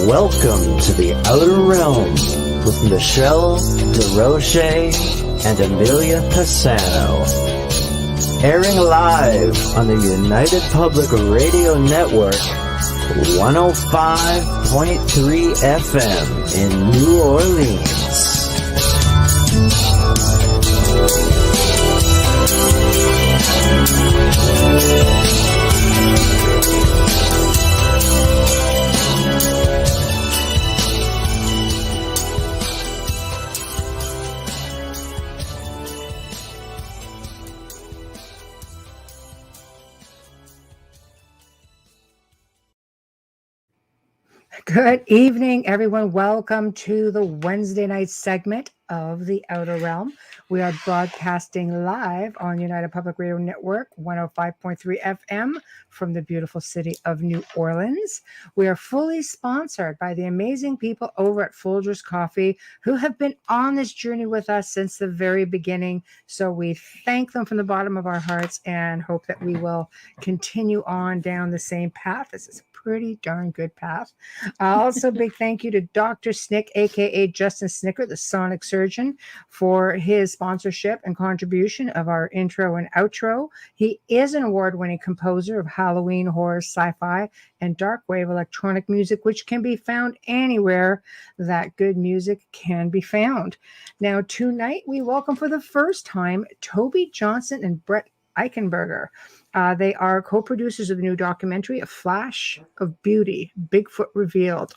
Welcome to the Outer Realm with Michelle Desrochers and Amelia Pisano. Airing live on the United Public Radio Network, 105.3 FM in New Orleans. Good evening, everyone. Welcome to the Wednesday night segment of the Outer Realm. We are broadcasting live on United Public Radio Network, 105.3 FM from the beautiful city of New Orleans. We are fully sponsored by the amazing people over at Folgers Coffee who have been on this journey with us since the very beginning. So we thank them from the bottom of our hearts and hope that we will continue on down the same path. This is pretty darn good path. Also, big thank you to Dr. Snick, aka Justin Snicker, the sonic surgeon, for his sponsorship and contribution of our intro and outro. He is an award-winning composer of Halloween, horror, sci-fi, and dark wave electronic music, which can be found anywhere that good music can be found. Now, tonight we welcome for the first time Tobe Johnson and Brett Eichenberger. They are co-producers of the new documentary, A Flash of Beauty, Bigfoot Revealed.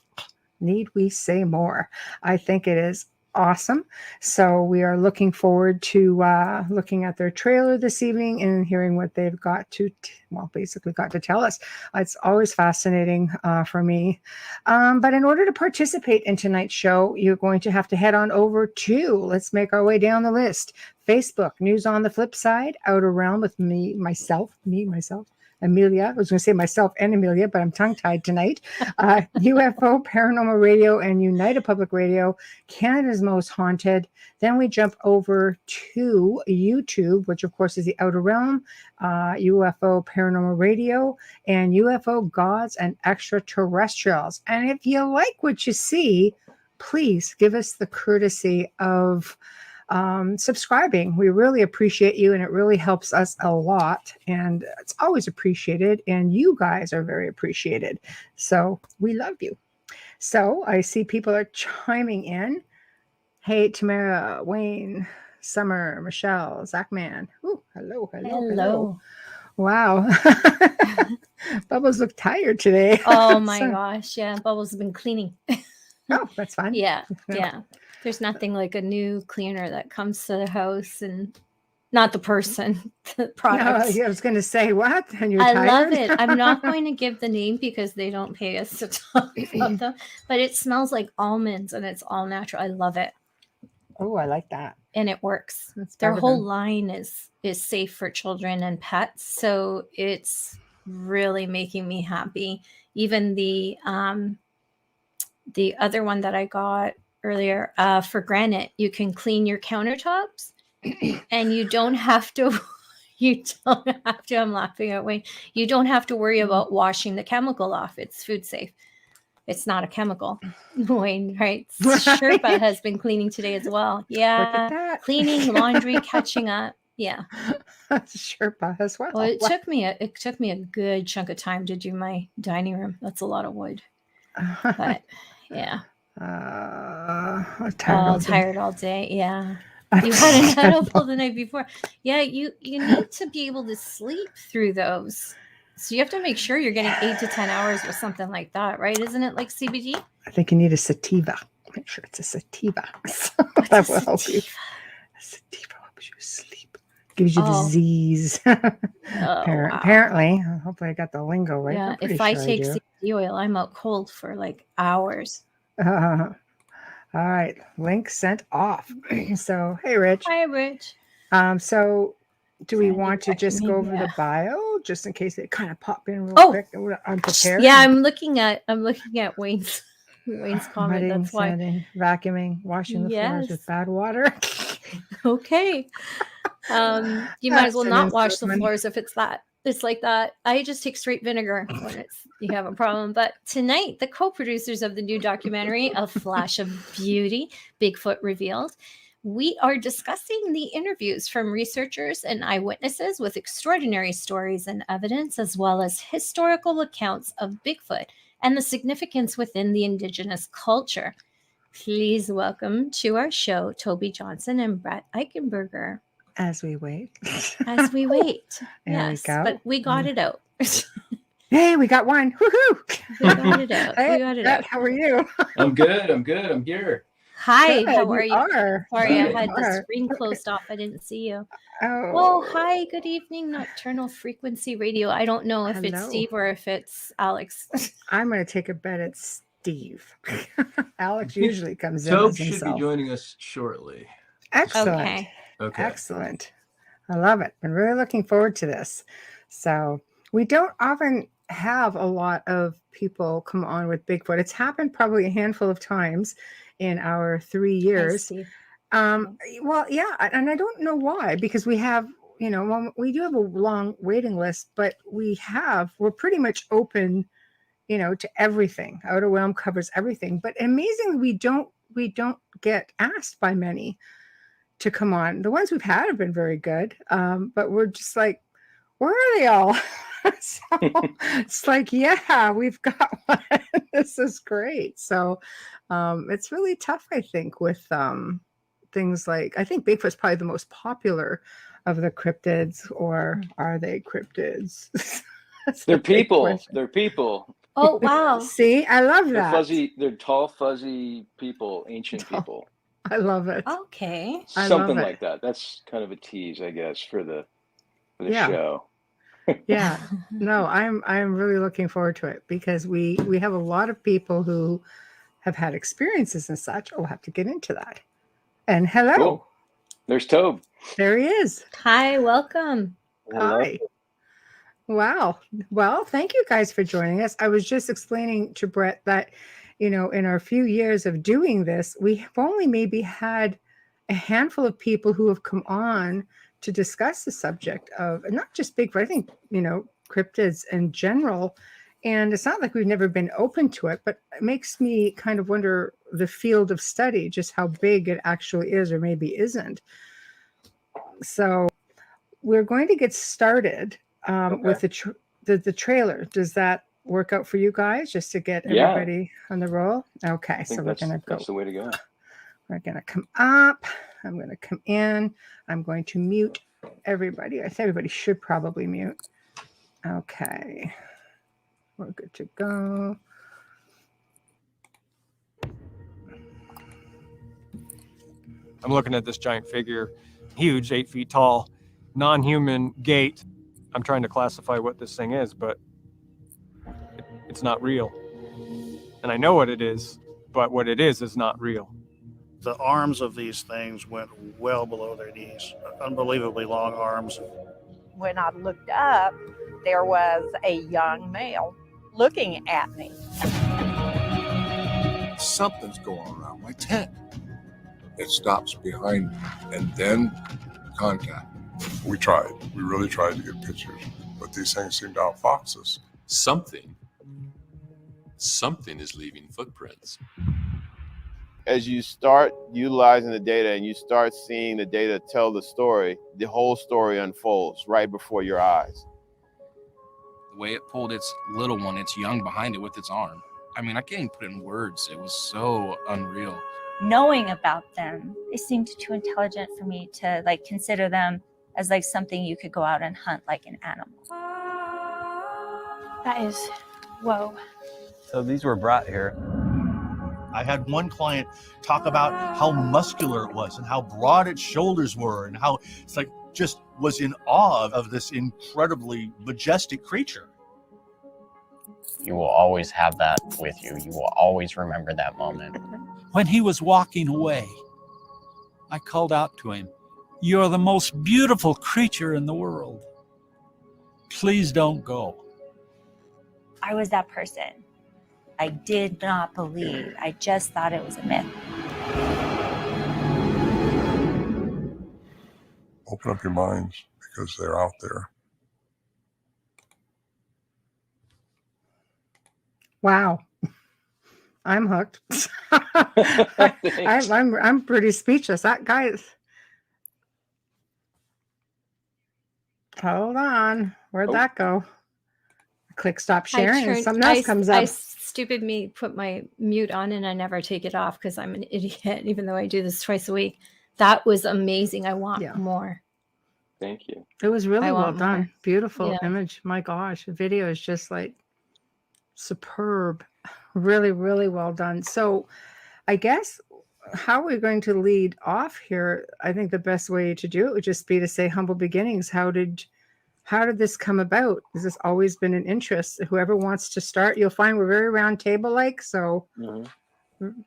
Need we say more? I think it is awesome. So we are looking forward to looking at their trailer this evening and hearing what they've got to, basically got to tell us. It's always fascinating for me. But in order to participate in tonight's show, you're going to have to head on over to, let's make our way down the list, Facebook, News on the Flip Side, Outer Realm with myself, Amelia. I was going to say myself and Amelia, but I'm tongue-tied tonight. UFO, Paranormal Radio, and United Public Radio, Canada's Most Haunted. Then we jump over to YouTube, which of course is the Outer Realm, UFO, Paranormal Radio, and UFO Gods and Extraterrestrials. And if you like what you see, please give us the courtesy of subscribing. We really appreciate you, and it really helps us a lot, and it's always appreciated, and you guys are very appreciated, so we love you. So I see people are chiming in. Hey, Tamara, Wayne, Summer, Michelle, Zachman. Ooh, hello. Wow. Bubbles look tired today. Oh my gosh, yeah, Bubbles has been cleaning. Oh, that's fun. Yeah. There's nothing like a new cleaner that comes to the house, and not the person, the product. No, I was going to say, what? And you're tired? I love it. I'm not going to give the name because they don't pay us to talk about them, but it smells like almonds and it's all natural. I love it. Oh, I like that. And it works. Their whole line is safe for children and pets. So it's really making me happy. Even the other one that I got earlier, for granite, you can clean your countertops and you don't have to, I'm laughing at Wayne. You don't have to worry about washing the chemical off. It's food safe. It's not a chemical. Wayne, right? Sherpa has been cleaning today as well. Yeah. Cleaning, laundry, catching up. Yeah. Sherpa as well. Well, it took me a good chunk of time to do my dining room. That's a lot of wood. But yeah. Tired all day. Yeah. You had an edible the night before. Yeah, you need to be able to sleep through those. So you have to make sure you're getting 8 to 10 hours with something like that, right? Isn't it like CBD? I think you need a sativa. Make sure it's a sativa. That will help you. A sativa helps you sleep. Gives you disease. Apparently. Hopefully I got the lingo right. Yeah, if I take CBD oil, I'm out cold for like hours. All right, link sent off. So, hey, Rich. Hi, Rich. So, do we want to just go over the bio, just in case it kind of pop in real quick? And we're unprepared. Yeah, I'm looking at Wayne's comment. That's why. Vacuuming, washing the floors with bad water. Okay. You might as well not wash the floors if it's that. It's like that. I just take straight vinegar when you have a problem. But tonight, the co-producers of the new documentary, A Flash of Beauty, Bigfoot Revealed, we are discussing the interviews from researchers and eyewitnesses with extraordinary stories and evidence, as well as historical accounts of Bigfoot and the significance within the indigenous culture. Please welcome to our show, Tobe Johnson and Brett Eichenberger. As we wait. As we wait. There Yes, we go. but we got it out. Hey, we got one. Woohoo! We got it out. Hey, We got it Brett, out. how are you? I'm good. I'm here. Hi, Good, how are you? Are. Sorry, I You had the are. screen closed off. I didn't see you. Oh. Well, hi, good evening, Nocturnal Frequency Radio. I don't know if it's Hello. Steve or if it's Alex. I'm going to take a bet it's Steve. Alex usually comes in Tobe as should himself. be joining us shortly. Excellent. Okay. Excellent. I love it. I'm really looking forward to this. So we don't often have a lot of people come on with Bigfoot. It's happened probably a handful of times in our 3 Hi, years. Steve. Well, yeah, and I don't know why, because we have, well, we do have a long waiting list, but we're pretty much open, to everything. Outer Realm covers everything, but amazingly, we don't get asked by many to come on. The ones we've had have been very good, but we're just like, where are they all? So it's like, yeah, we've got one. This is great. So it's really tough, I think, with things like, I think Bigfoot's probably the most popular of the cryptids, or are they cryptids? They're people. They're people. Oh, wow. See, I love that. They're tall, fuzzy people, ancient people. I love it. Okay. I Something love it. like that. That's kind of a tease, I guess, for the Yeah. show. Yeah. No, I'm really looking forward to it, because we have a lot of people who have had experiences and such. We'll have to get into that. And hello. Cool. There's Tobe. There he is. Hi, welcome. Hi. Wow. Well, thank you guys for joining us. I was just explaining to Brett that, in our few years of doing this, we have only maybe had a handful of people who have come on to discuss the subject of not just Bigfoot, I think, cryptids in general. And it's not like we've never been open to it, but it makes me kind of wonder the field of study, just how big it actually is, or maybe isn't. So we're going to get started with the trailer. Does that work out for you guys, just to get everybody on the roll? Okay, so we're going to go. That's the way to go. We're going to come up. I'm going to come in. I'm going to mute everybody. I think everybody should probably mute. Okay. We're good to go. I'm looking at this giant figure, huge, 8 feet tall, non-human gait. I'm trying to classify what this thing is, but it's not real. And I know what it is, but what it is not real. The arms of these things went well below their knees, unbelievably long arms. When I looked up, there was a young male looking at me. Something's going around my tent. It stops behind me, and then contact. We really tried to get pictures, but these things seem to outfox us. Something is leaving footprints. As you start utilizing the data and you start seeing the data tell the story, the whole story unfolds right before your eyes. The way it pulled its little one, its young, behind it with its arm. I mean, I can't even put it in words. It was so unreal. Knowing about them, they seemed too intelligent for me to consider them as something you could go out and hunt like an animal. That is, whoa. So these were brought here. I had one client talk about how muscular it was and how broad its shoulders were and how it's just was in awe of this incredibly majestic creature. You will always have that with you. You will always remember that moment. When he was walking away, I called out to him, "You're the most beautiful creature in the world. Please don't go." I was that person. I did not believe. I just thought it was a myth. Open up your minds, because they're out there. Wow. I'm hooked. I'm pretty speechless. That guy's. Hold on. Where'd that go? Click stop sharing and something else comes up. Stupid me put my mute on and I never take it off because I'm an idiot, even though I do this twice a week. That was amazing. I want more. Thank you. It was really well want done. more. Beautiful Yeah. image. My gosh, the video is just like superb. Really, really well done. So I guess how we're going to lead off here, I think the best way to do it would just be to say humble beginnings. How did this come about? Has this always been an interest? Whoever wants to start, you'll find we're very round table like, so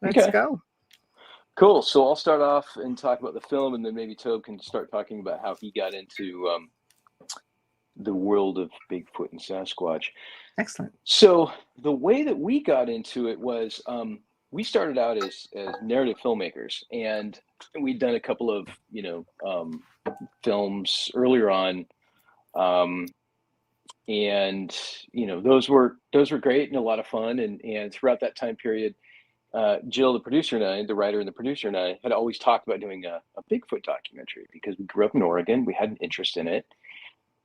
let's go. Cool. So I'll start off and talk about the film, and then maybe Tobe can start talking about how he got into the world of Bigfoot and Sasquatch. Excellent. So the way that we got into it was we started out as narrative filmmakers, and we'd done a couple of films earlier on, and those were great and a lot of fun, and throughout that time period, Jill, the producer, and I, the writer and the producer, and I had always talked about doing a Bigfoot documentary because we grew up in Oregon. We had an interest in it.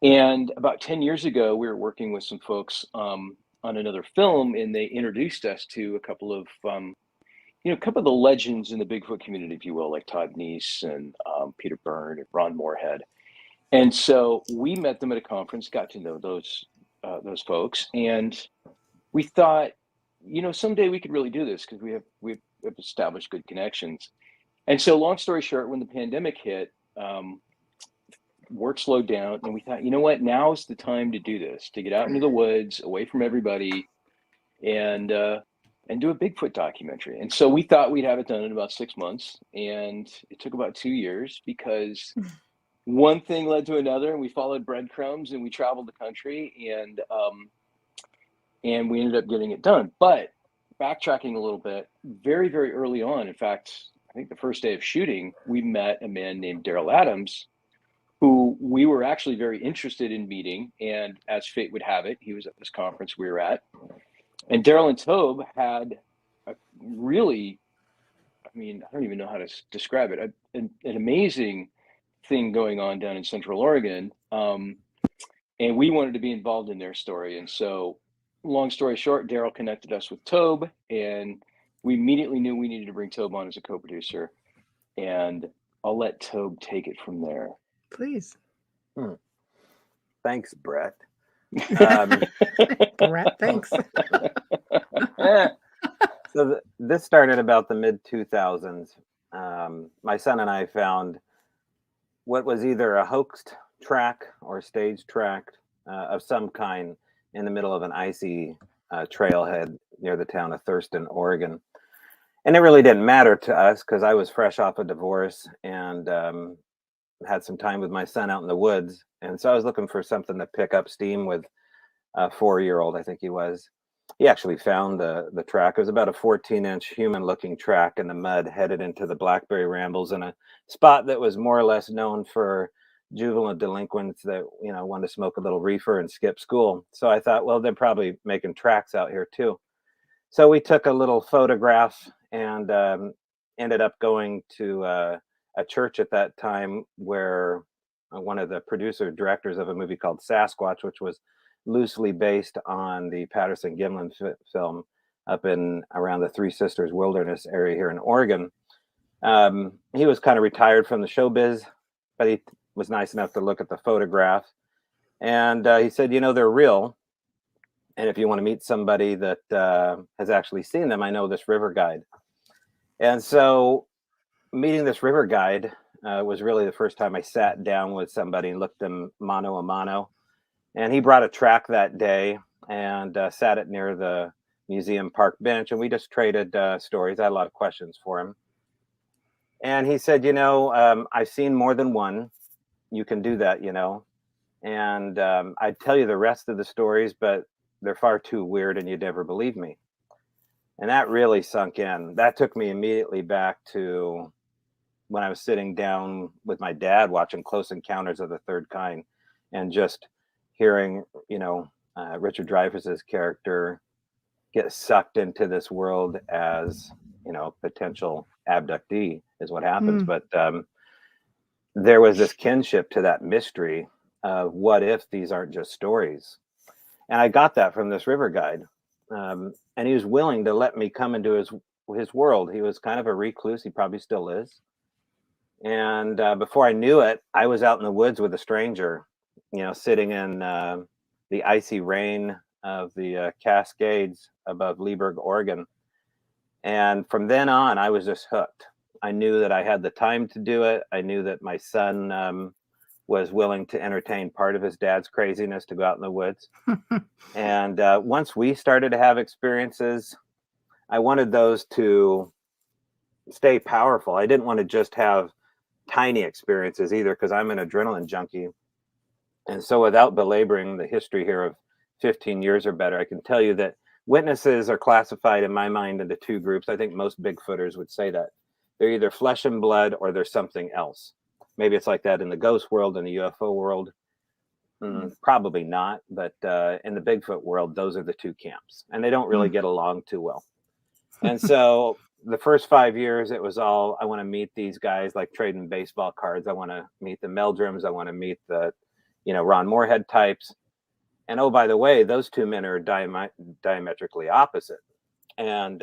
And about 10 years ago, we were working with some folks on another film, and they introduced us to a couple of the legends in the Bigfoot community, if you will, like Todd Neese and Peter Byrne and Ron Moorhead. And so we met them at a conference, got to know those folks, and we thought, someday we could really do this because we've established good connections. And so, long story short, when the pandemic hit, work slowed down, and we thought, you know what, now is the time to do this, to get out into the woods, away from everybody, and do a Bigfoot documentary. And so we thought we'd have it done in about 6 months, and it took about 2 years because one thing led to another, and we followed breadcrumbs, and we traveled the country, and we ended up getting it done. But backtracking a little bit, very, very early on, in fact, I think the first day of shooting, we met a man named Daryl Adams, who we were actually very interested in meeting. And as fate would have it, he was at this conference we were at. And Daryl and Tobe had a really, I don't even know how to describe it, an amazing thing going on down in Central Oregon. And we wanted to be involved in their story. And so, long story short, Daryl connected us with Tobe, and we immediately knew we needed to bring Tobe on as a co-producer. And I'll let Tobe take it from there. Please. Thanks, Brett. Brett, thanks. So this started about the mid-2000s. My son and I found what was either a hoaxed track or staged track of some kind in the middle of an icy trailhead near the town of Thurston, Oregon. And it really didn't matter to us because I was fresh off a divorce and had some time with my son out in the woods. And so I was looking for something to pick up steam with a 4-year-old, I think he was. He actually found the track. It was about a 14-inch human-looking track in the mud headed into the Blackberry Rambles in a spot that was more or less known for juvenile delinquents that, wanted to smoke a little reefer and skip school. So I thought, well, they're probably making tracks out here too. So we took a little photograph and ended up going to a church at that time where one of the directors of a movie called Sasquatch, which was loosely based on the Patterson-Gimlin film up in around the Three Sisters Wilderness area here in Oregon. He was kind of retired from the showbiz, but he was nice enough to look at the photograph. And he said, they're real. And if you want to meet somebody that has actually seen them, I know this river guide. And so meeting this river guide was really the first time I sat down with somebody and looked them mano a mano. And he brought a track that day and sat it near the museum park bench. And we just traded stories. I had a lot of questions for him. And he said, I've seen more than one. You can do that, And I'd tell you the rest of the stories, but they're far too weird and you'd never believe me. And that really sunk in. That took me immediately back to when I was sitting down with my dad watching Close Encounters of the Third Kind and just hearing, Richard Dreyfuss's character get sucked into this world as, potential abductee is what happens. But there was this kinship to that mystery of what if these aren't just stories. And I got that from this river guide. And he was willing to let me come into his world. He was kind of a recluse. He probably still is. And before I knew it, I was out in the woods with a stranger, sitting in the icy rain of the Cascades above Leesburg, Oregon. And from then on, I was just hooked. I knew that I had the time to do it. I knew that my son was willing to entertain part of his dad's craziness to go out in the woods. And once we started to have experiences, I wanted those to stay powerful. I didn't want to just have tiny experiences either, because I'm an adrenaline junkie. And so without belaboring the history here of 15 years or better, I can tell you that witnesses are classified in my mind into two groups. I think most Bigfooters would say that. They're either flesh and blood or they're something else. Maybe it's like that in the ghost world, in the UFO world. Probably not, but in the Bigfoot world, those are the two camps. And they don't really get along too well. And so the first 5 years, it was all, I want to meet these guys, like trading baseball cards. I want to meet the Meldrums. I want to meet the, Ron Moorhead types. And oh, by the way, those two men are diametrically opposite. And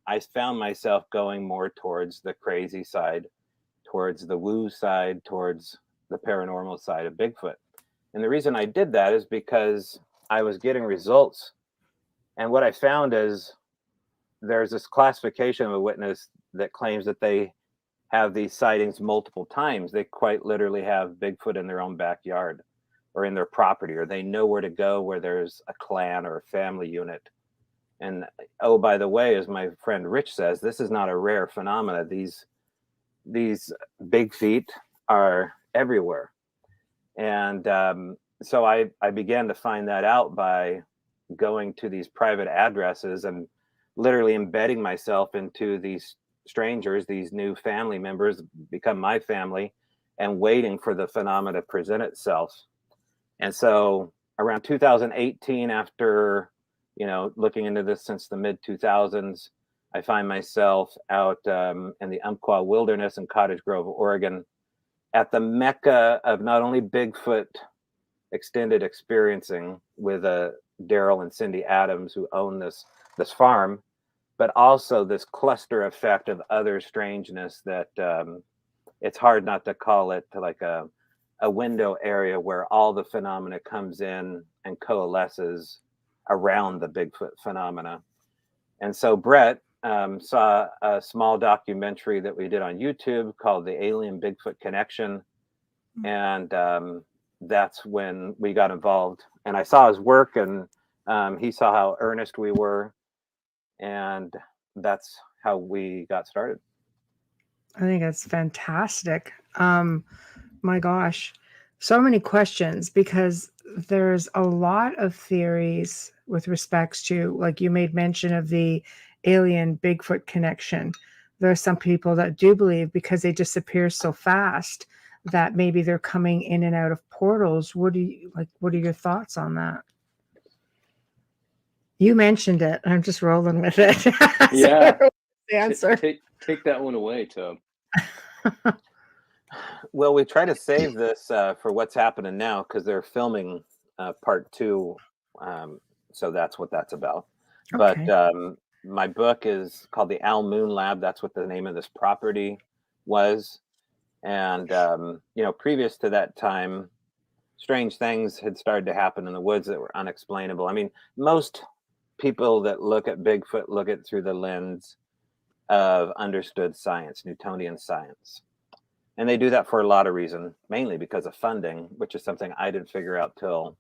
I found myself going more towards the crazy side, towards the woo side, towards the paranormal side of Bigfoot. And the reason I did that is because I was getting results. And what I found is there's this classification of a witness that claims that they have these sightings multiple times. They quite literally have Bigfoot in their own backyard or in their property, or they know where to go where there's a clan or a family unit. And oh, by the way, as my friend Rich says, this is not a rare phenomena. These big feet are everywhere. And so I began to find that out by going to these private addresses and literally embedding myself into these strangers, these new family members, become my family, and waiting for the phenomena to present itself. And so around 2018, after, looking into this since the mid 2000s, I find myself out in the Umpqua Wilderness in Cottage Grove, Oregon, at the mecca of not only Bigfoot extended experiencing with Daryl and Cindy Adams, who own this farm, but also this cluster effect of other strangeness that it's hard not to call it like a window area where all the phenomena comes in and coalesces around the Bigfoot phenomena. And so Brett saw a small documentary that we did on YouTube called The Alien Bigfoot Connection. And that's when we got involved. And I saw his work, and he saw how earnest we were. And that's how we got started. I think that's fantastic. My gosh, so many questions, because there's a lot of theories with respects to, like you made mention of the alien Bigfoot connection. There are some people that do believe, because they disappear so fast, that maybe they're coming in and out of portals. What are your thoughts on that? You mentioned it. I'm just rolling with it. Yeah. The answer. Take that one away, Tobe. Well, we try to save this for what's happening now, because they're filming part 2. So that's what that's about. Okay. But my book is called The Owl Moon Lab. That's what the name of this property was. And, previous to that time, strange things had started to happen in the woods that were unexplainable. I mean, most people that look at Bigfoot look at it through the lens of understood science, Newtonian science. And they do that for a lot of reasons, mainly because of funding, which is something I didn't figure out till,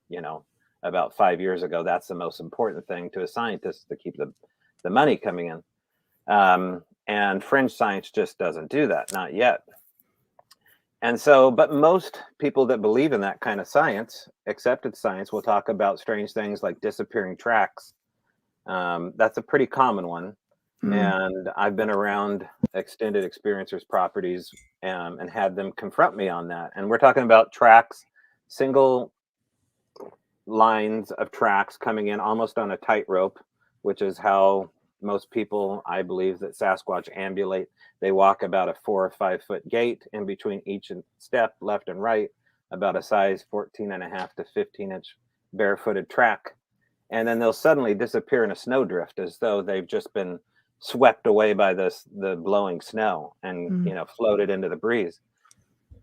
about 5 years ago. That's the most important thing to a scientist, to keep the money coming in. And fringe science just doesn't do that, not yet. And so, but most people that believe in that kind of science, accepted science, will talk about strange things like disappearing tracks. That's a pretty common one. And I've been around extended experiencers properties and had them confront me on that. And we're talking about tracks, single lines of tracks coming in almost on a tightrope, which is how most people, I believe, that Sasquatch ambulate. They walk about a 4 or 5 foot gait in between each step, left and right, about a size 14.5 to 15-inch barefooted track. And then they'll suddenly disappear in a snowdrift as though they've just been swept away by the blowing snow and, floated into the breeze.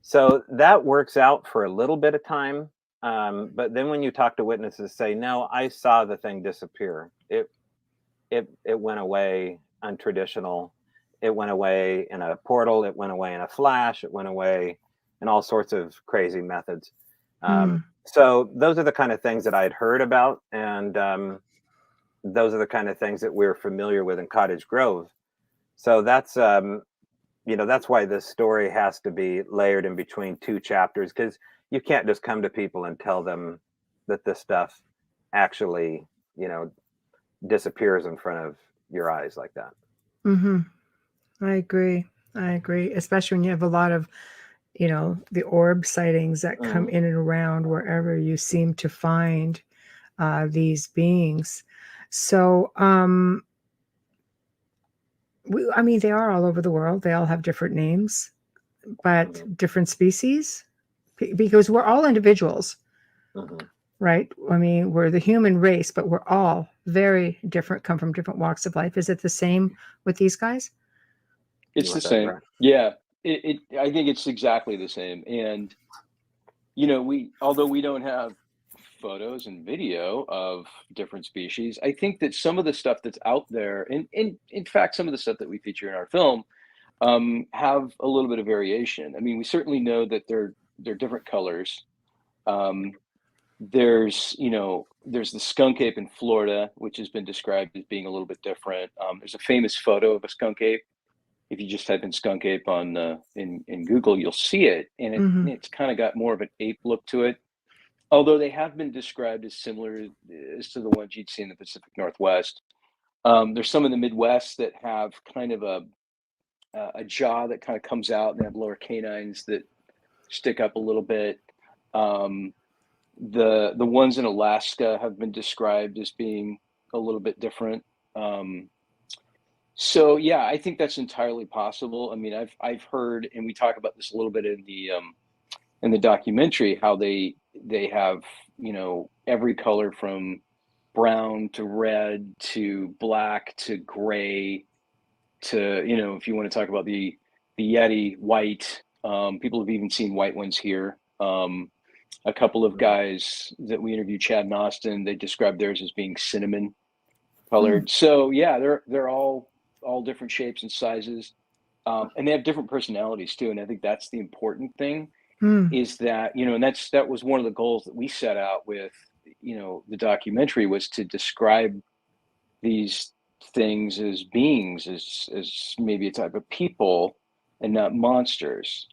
So that works out for a little bit of time. But then when you talk to witnesses, say, no, I saw the thing disappear. It went away untraditional. It went away in a portal. It went away in a flash. It went away in all sorts of crazy methods. So those are the kind of things that I'd heard about. And those are the kind of things that we're familiar with in Cottage Grove. So that's, that's why this story has to be layered in between 2 chapters, because you can't just come to people and tell them that this stuff actually, disappears in front of your eyes like that. I agree. Especially when you have a lot of, the orb sightings that come in and around wherever you seem to find these beings. So, they are all over the world. They all have different names, but different species, because we're all individuals, right? We're the human race, but we're all very different, come from different walks of life. Is it the same with these guys? It's the same. Yeah. I think it's exactly the same. And, although we don't have photos and video of different species, I think that some of the stuff that's out there, and in fact, some of the stuff that we feature in our film, have a little bit of variation. We certainly know that they're different colors. There's the skunk ape in Florida, which has been described as being a little bit different. There's a famous photo of a skunk ape. If you just type in skunk ape on in Google, you'll see it, and it's kind of got more of an ape look to it. Although they have been described as similar as to the ones you'd see in the Pacific Northwest. There's some in the Midwest that have kind of a jaw that kind of comes out, and they have lower canines that stick up a little bit. The ones in Alaska have been described as being a little bit different. So yeah, I think that's entirely possible. I've heard, and we talk about this a little bit in the documentary, how they have, every color from brown to red to black to gray to, if you want to talk about the Yeti, white. People have even seen white ones here. A couple of guys that we interviewed, Chad and Austin, they described theirs as being cinnamon colored. So yeah, they're all different shapes and sizes, and they have different personalities too. And I think that's the important thing, is that, and that was one of the goals that we set out with, the documentary, was to describe these things as beings, as maybe a type of people and not monsters.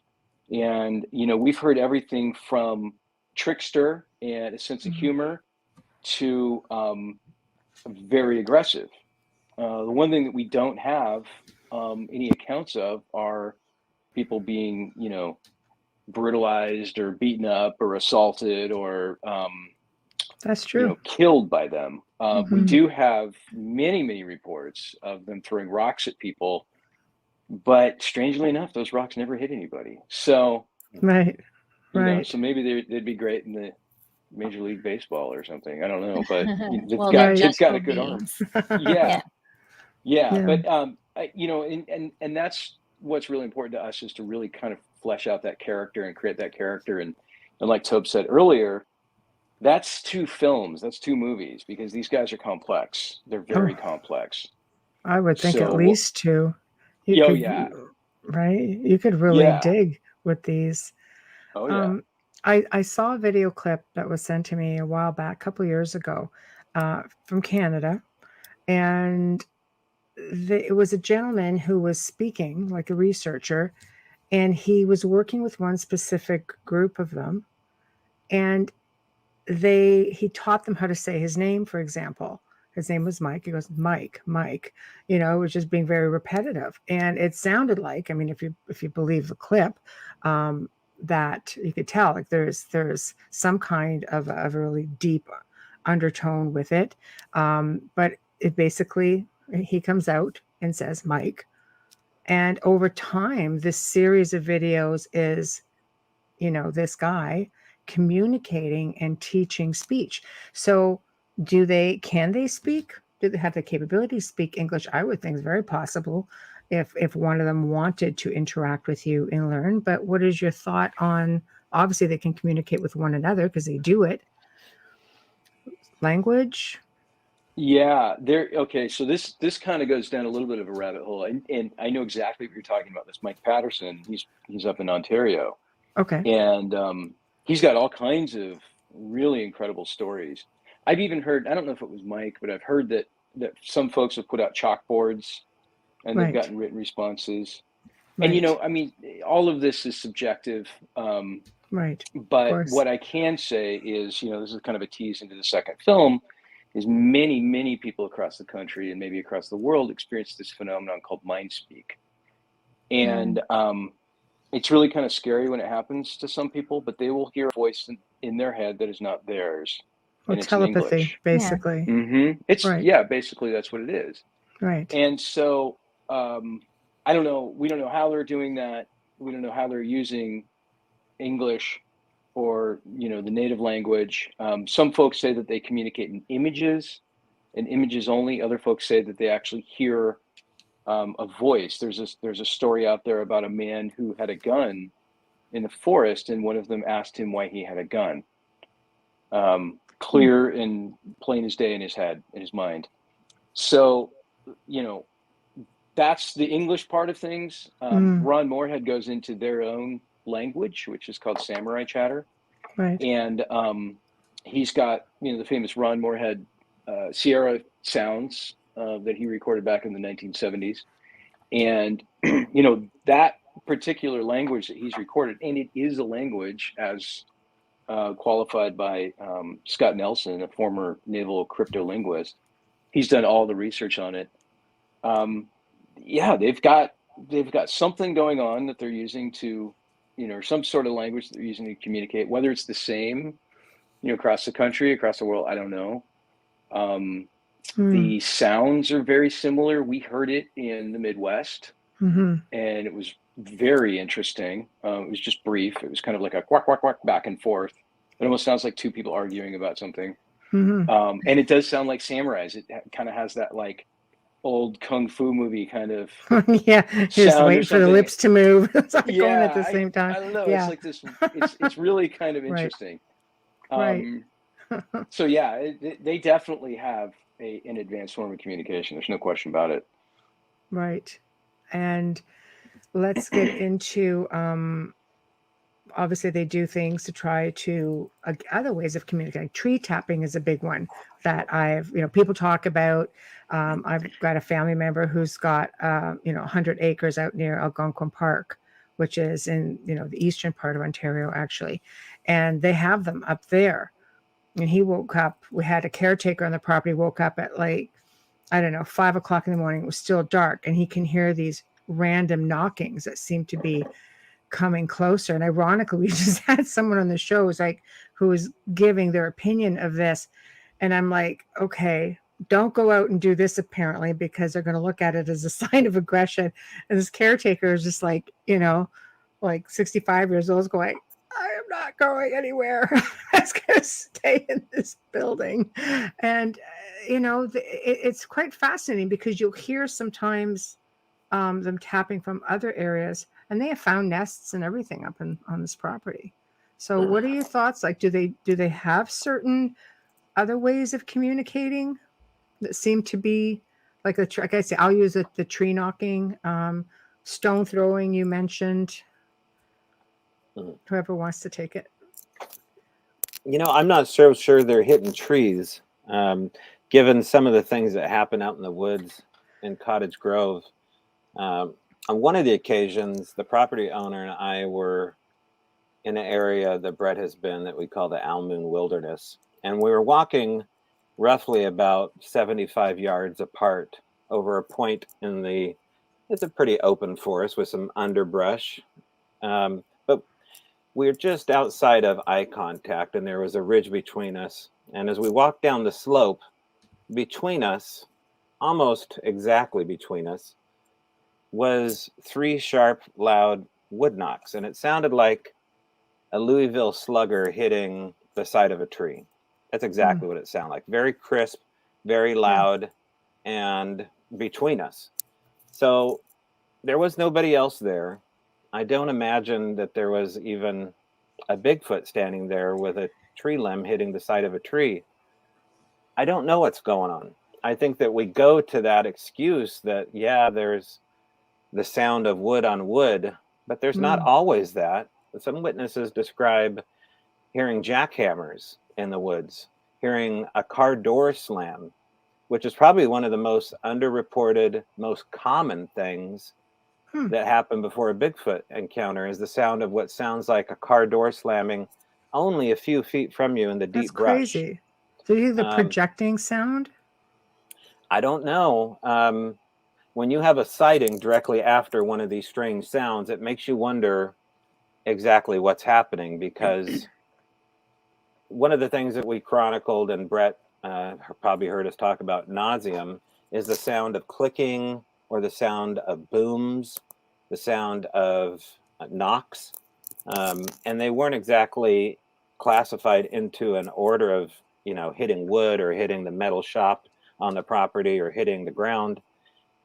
And, we've heard everything from trickster and a sense of humor to very aggressive. The one thing that we don't have any accounts of are people being, brutalized or beaten up or assaulted or that's true, killed by them. We do have many reports of them throwing rocks at people, but strangely enough, those rocks never hit anybody. So right. So maybe they'd be great in the Major League Baseball or something. I don't know, but they've got a good arm. Yeah. But and that's what's really important to us, is to really kind of flesh out that character and create that character. And like Tobe said earlier, that's 2 films, that's 2 movies, because these guys are complex. They're very complex. I would think at least 2. Right? You could really dig with these. Oh yeah. I saw a video clip that was sent to me a while back, a couple years ago, from Canada, and it was a gentleman who was speaking, like a researcher, and he was working with one specific group of them, and he taught them how to say his name. For example, his name was Mike. He goes, Mike, it was just being very repetitive. And it sounded like, if you believe the clip, that you could tell, like there's some kind of a really deep undertone with it. But it basically, he comes out and says, Mike. And over time, this series of videos is, this guy communicating and teaching speech. So can they speak? Do they have the capability to speak English? I would think it's very possible if one of them wanted to interact with you and learn. But what is your thought on, obviously they can communicate with one another because they do it. Language? Yeah, okay. So this kind of goes down a little bit of a rabbit hole, and I know exactly what you're talking about. This Mike Patterson, he's up in Ontario, Okay. and he's got all kinds of really incredible stories. I've even heard, I don't know if it was Mike, but I've heard that some folks have put out chalkboards and they've Right. gotten written responses. Right. And I mean, all of this is subjective. Right. But what I can say is, this is kind of a tease into the second film, is many, many people across the country and maybe across the world experience this phenomenon called mind speak. And it's really kind of scary when it happens to some people, but they will hear a voice in their head that is not theirs. Well, And it's in telepathy, English. basically. Mm-hmm. It's right. Basically that's what it is. Right. And so I don't know. We don't know how they're doing that. We don't know how they're using English or the native language. Some folks say that they communicate in images and images only. Other folks say that they actually hear a voice. There's a story out there about a man who had a gun in the forest, and one of them asked him why he had a gun. Clear and plain as day in his head, in his mind. So, that's the English part of things. Ron Moorhead goes into their own language, which is called samurai chatter. Right. And he's got, the famous Ron Moorhead Sierra sounds that he recorded back in the 1970s. And, that particular language that he's recorded, and it is a language as qualified by Scott Nelson, a former naval cryptolinguist. He's done all the research on it. They've got something going on that they're using to, some sort of language that they're using to communicate. Whether it's the same, across the country, across the world, I don't know. The sounds are very similar. We heard it in the Midwest, and it was very interesting. It was just brief. It was kind of like a quack, quack, quack back and forth. It almost sounds like two people arguing about something. And it does sound like samurais. It kind of has that like old kung fu movie kind of yeah, just wait for the lips to move. It's like yeah, going at the same time. I don't know. Yeah. It's like this. It's really kind of interesting. Right. So yeah, they definitely have an advanced form of communication. There's no question about it. Right. And let's get into obviously they do things to try to other ways of communicating. Tree tapping is a big one that people talk about. I've got a family member who's got 100 acres out near Algonquin Park, which is in the eastern part of Ontario actually, and they have them up there. And he woke up, we had a caretaker on the property, woke up at 5 o'clock in the morning. It was still dark, and he can hear these random knockings that seem to be coming closer. And ironically, we just had someone on the show who was giving their opinion of this. And I'm like, okay, don't go out and do this apparently, because they're going to look at it as a sign of aggression. And this caretaker is just 65 years old, is going, I am not going anywhere. I'm just going to stay in this building. And, it's quite fascinating because you'll hear sometimes them tapping from other areas, and they have found nests and everything up on this property. So what are your thoughts? Do they have certain other ways of communicating that seem to be like I say, I'll use the tree knocking, stone throwing you mentioned. Whoever wants to take it. I'm not so sure they're hitting trees, given some of the things that happen out in the woods in Cottage Grove. On one of the occasions, the property owner and I were in an area that Brett has been that we call the Almoon Wilderness. And we were walking roughly about 75 yards apart over a point it's a pretty open forest with some underbrush. But we're just outside of eye contact, and there was a ridge between us. And as we walked down the slope between us, almost exactly between us, was 3 sharp, loud wood knocks. And it sounded like a Louisville slugger hitting the side of a tree. That's exactly what it sounded like. Very crisp, very loud, and between us. So there was nobody else there. I don't imagine that there was even a Bigfoot standing there with a tree limb hitting the side of a tree. I don't know what's going on. I think that we go to that excuse that, yeah, there's the sound of wood on wood, but there's not always that. Some witnesses describe hearing jackhammers in the woods, hearing a car door slam, which is probably one of the most underreported, most common things that happen before a Bigfoot encounter, is the sound of what sounds like a car door slamming only a few feet from you in the deep brush. Crazy. So you hear the projecting sound? I don't know. When you have a sighting directly after one of these strange sounds, it makes you wonder exactly what's happening, because one of the things that we chronicled, and Brett probably heard us talk about nauseam, is the sound of clicking, or the sound of booms, the sound of knocks. And they weren't exactly classified into an order of, hitting wood or hitting the metal shop on the property or hitting the ground.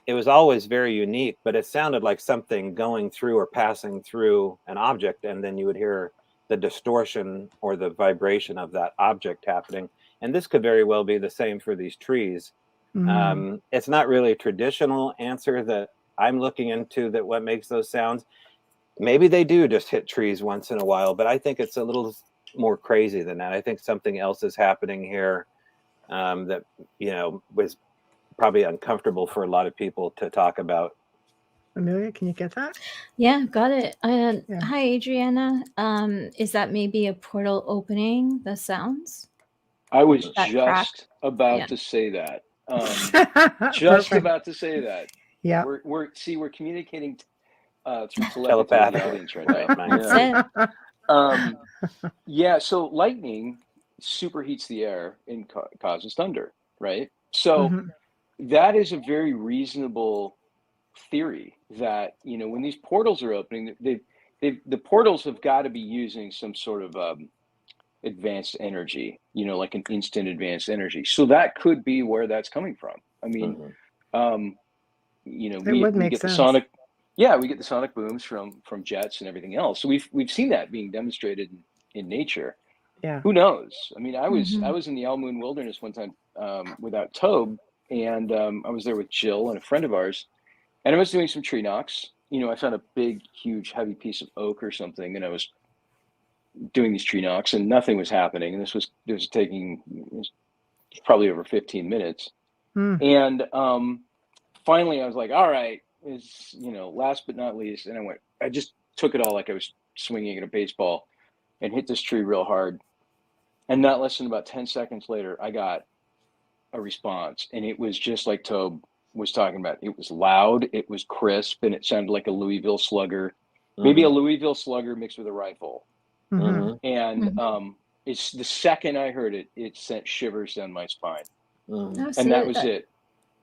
It was always very unique, but it sounded like something going through or passing through an object, and then you would hear the distortion or the vibration of that object happening. And this could very well be the same for these trees. It's not really a traditional answer that I'm looking into, that what makes those sounds. Maybe they do just hit trees once in a while, but I think it's a little more crazy than that. I think something else is happening here that, was probably uncomfortable for a lot of people to talk about. Amelia, can you get that? Yeah, got it. Hi, Adriana. Is that maybe a portal opening the sounds? I was That just crack? about to say that. Just about to say that. Yeah. We're communicating through telepathy with the audience right now. Yeah. So lightning superheats the air and causes thunder, right? So that is a very reasonable theory that, when these portals are opening, the portals have got to be using some sort of advanced energy, like an instant advanced energy. So that could be where that's coming from. I mean, we get the sonic, we get the sonic booms from jets and everything else. So we've seen that being demonstrated in nature. Yeah. Who knows? I mean, I was in the El Moon Wilderness one time without Tobe, and I was there with Jill and a friend of ours, and I was doing some tree knocks. I found a big, huge, heavy piece of oak or something, and I was doing these tree knocks, and nothing was happening. And it was taking probably over 15 minutes. And finally, I was like, all right, last but not least. And I just took it all like I was swinging at a baseball and hit this tree real hard. And not less than about 10 seconds later, I got a response. And it was just like Tobe was talking about. It was loud, it was crisp, and it sounded like a Louisville slugger, maybe a Louisville slugger mixed with a rifle. And it's the second I heard it, it sent shivers down my spine. And that was it.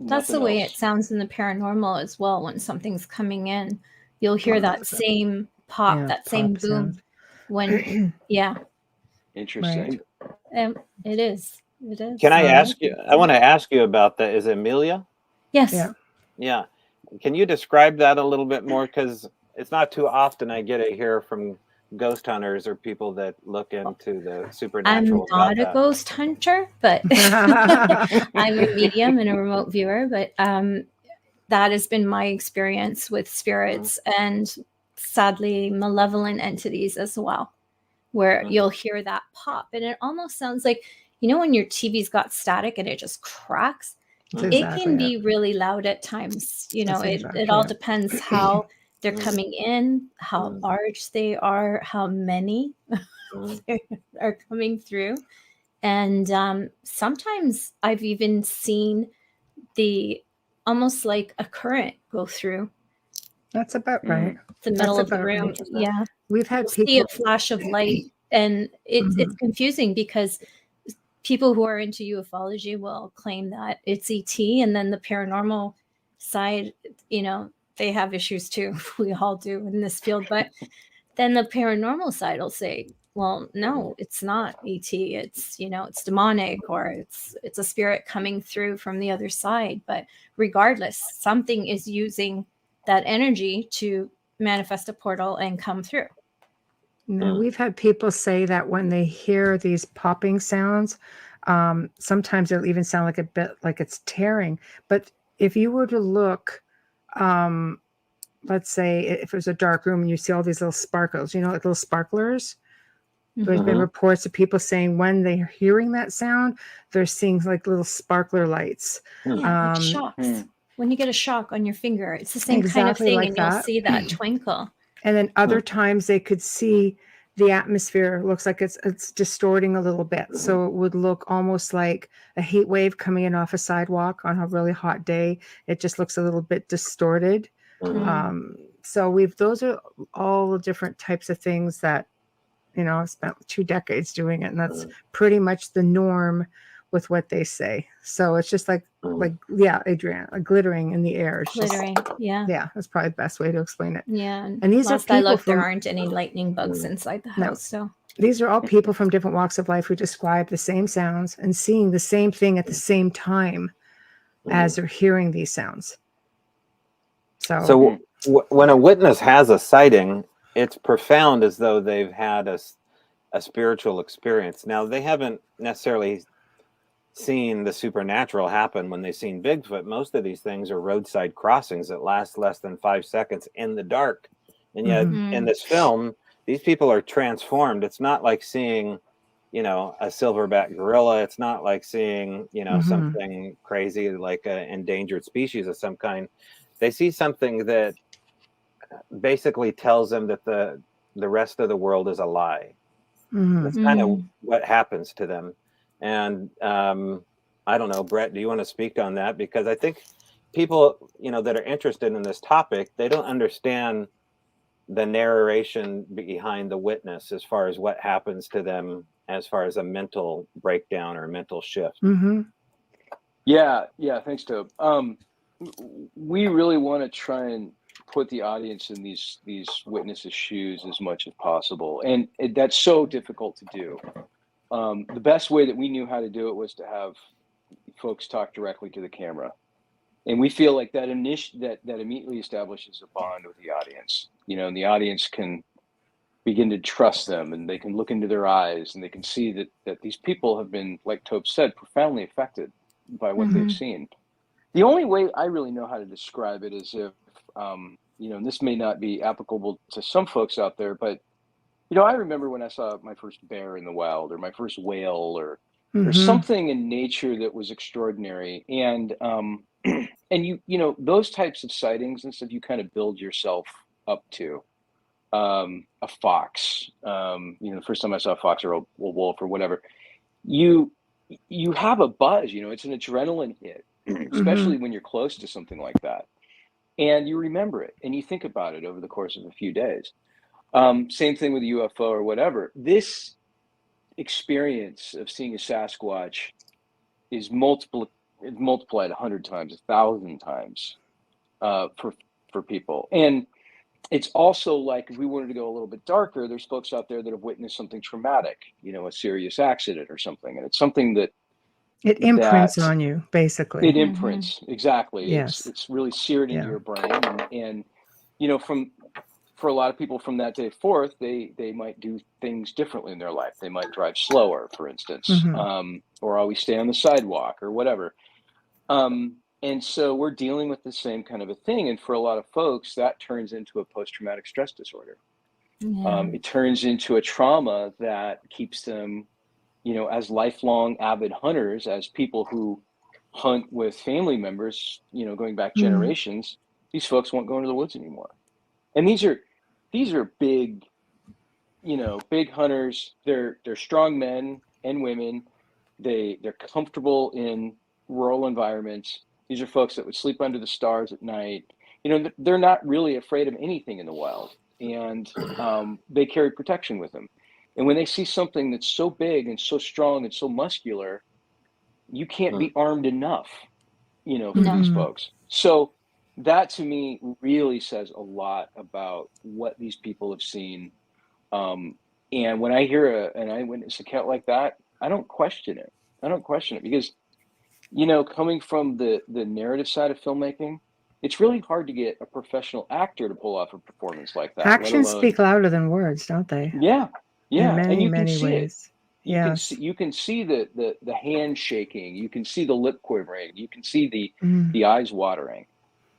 That's the way it sounds in the paranormal as well. When something's coming in, you'll hear that same pop, that same boom. When Interesting. It is. Can I ask you? I want to ask you about that. Is it Amelia? Yes. Yeah. Can you describe that a little bit more? Because it's not too often I get to hear from ghost hunters or people that look into the supernatural. I'm not a ghost hunter, but I'm a medium and a remote viewer. But that has been my experience with spirits and sadly malevolent entities as well, where you'll hear that pop, and it almost sounds like, when your TV's got static and it just cracks. It can be really loud at times. It all depends how they're coming in, how large they are, how many are coming through. And sometimes I've even seen almost like a current go through. That's about right. The middle of the room. Right. Yeah. We've had see a flash of light, and it's confusing because people who are into ufology will claim that it's ET, and then the paranormal side, you know, they have issues too. We all do in this field, but then the paranormal side will say, well, no, it's not ET. It's, you know, it's demonic, or it's a spirit coming through from the other side. But regardless, something is using that energy to manifest a portal and come through. No, we've had people say that when they hear these popping sounds, sometimes it'll even sound like a bit like it's tearing. But if you were to look, let's say if it was a dark room and you see all these little sparkles, you know, like little sparklers. There's been reports of people saying when they're hearing that sound, they're seeing like little sparkler lights. Yeah, like shocks. When you get a shock on your finger, it's the same kind of Exactly thing, like and you'll that. see that twinkle. And then other times they could see the atmosphere looks like it's distorting a little bit. So it would look almost like a heat wave coming in off a sidewalk on a really hot day. It just looks a little bit distorted. So those are all the different types of things that, you know, I've spent 2 decades doing it, and that's pretty much the norm with what they say. So it's just like yeah, Adrienne, like glittering in the air. It's Glittering, yeah, that's probably the best way to explain it. Yeah, and these last are I people looked, there from, aren't any lightning bugs inside the No. house. So these are all people from different walks of life who describe the same sounds and seeing the same thing at the same time as they're hearing these sounds. So when a witness has a sighting, it's profound, as though they've had a spiritual experience. Now, they haven't necessarily seen the supernatural happen when they've seen Bigfoot. Most of these things are roadside crossings that last less than 5 seconds in the dark. And yet in this film, these people are transformed. It's not like seeing, you know, a silverback gorilla. It's not like seeing, you know, something crazy like an endangered species of some kind. They see something that basically tells them that the rest of the world is a lie. That's kind of what happens to them. And I don't know, Brett, do you want to speak on that? Because I think people, you know, that are interested in this topic, they don't understand the narration behind the witness as far as what happens to them, as far as a mental breakdown or mental shift. Yeah, thanks, Tobe. We really want to try and put the audience in these witnesses' shoes as much as possible, and that's so difficult to do. The best way that we knew how to do it was to have folks talk directly to the camera, and we feel like that immediately establishes a bond with the audience. You know, and the audience can begin to trust them, and they can look into their eyes, and they can see that these people have been, like Tobe said, profoundly affected by what they've seen. The only way I really know how to describe it is if, you know, and this may not be applicable to some folks out there, but, you know, I remember when I saw my first bear in the wild, or my first whale, or something in nature that was extraordinary. And, and you know, those types of sightings and stuff, you kind of build yourself up to. A fox, you know, the first time I saw a fox or a wolf or whatever, you have a buzz, you know, it's an adrenaline hit, especially when you're close to something like that, and you remember it and you think about it over the course of a few days. Same thing with a UFO or whatever. This experience of seeing a Sasquatch is multiplied 100 times, 1,000 times for people. And it's also like, if we wanted to go a little bit darker, there's folks out there that have witnessed something traumatic, you know, a serious accident or something. And it's something that it imprints on you, basically. It imprints, exactly. Yes. It's really seared into your brain. And, you know, for a lot of people from that day forth, they might do things differently in their life. They might drive slower, for instance, or always stay on the sidewalk or whatever. And so we're dealing with the same kind of a thing. And for a lot of folks, that turns into a post-traumatic stress disorder. It turns into a trauma that keeps them, you know, as lifelong avid hunters, as people who hunt with family members, you know, going back generations. These folks won't go into the woods anymore. And these are big, you know, big hunters. They're strong men and women. They're comfortable in rural environments. These are folks that would sleep under the stars at night. You know, they're not really afraid of anything in the wild, and they carry protection with them. And when they see something that's so big and so strong and so muscular, you can't be armed enough, you know, for these folks. So that to me really says a lot about what these people have seen. And when I hear an eyewitness account like that, I don't question it. I don't question it because, you know, coming from the narrative side of filmmaking, it's really hard to get a professional actor to pull off a performance like that. Actions let alone, speak louder than words, don't they? yeah, In and many, you can many see it. ways. Yes. You can see the hand shaking. You can see the lip quivering. You can see Mm. the eyes watering.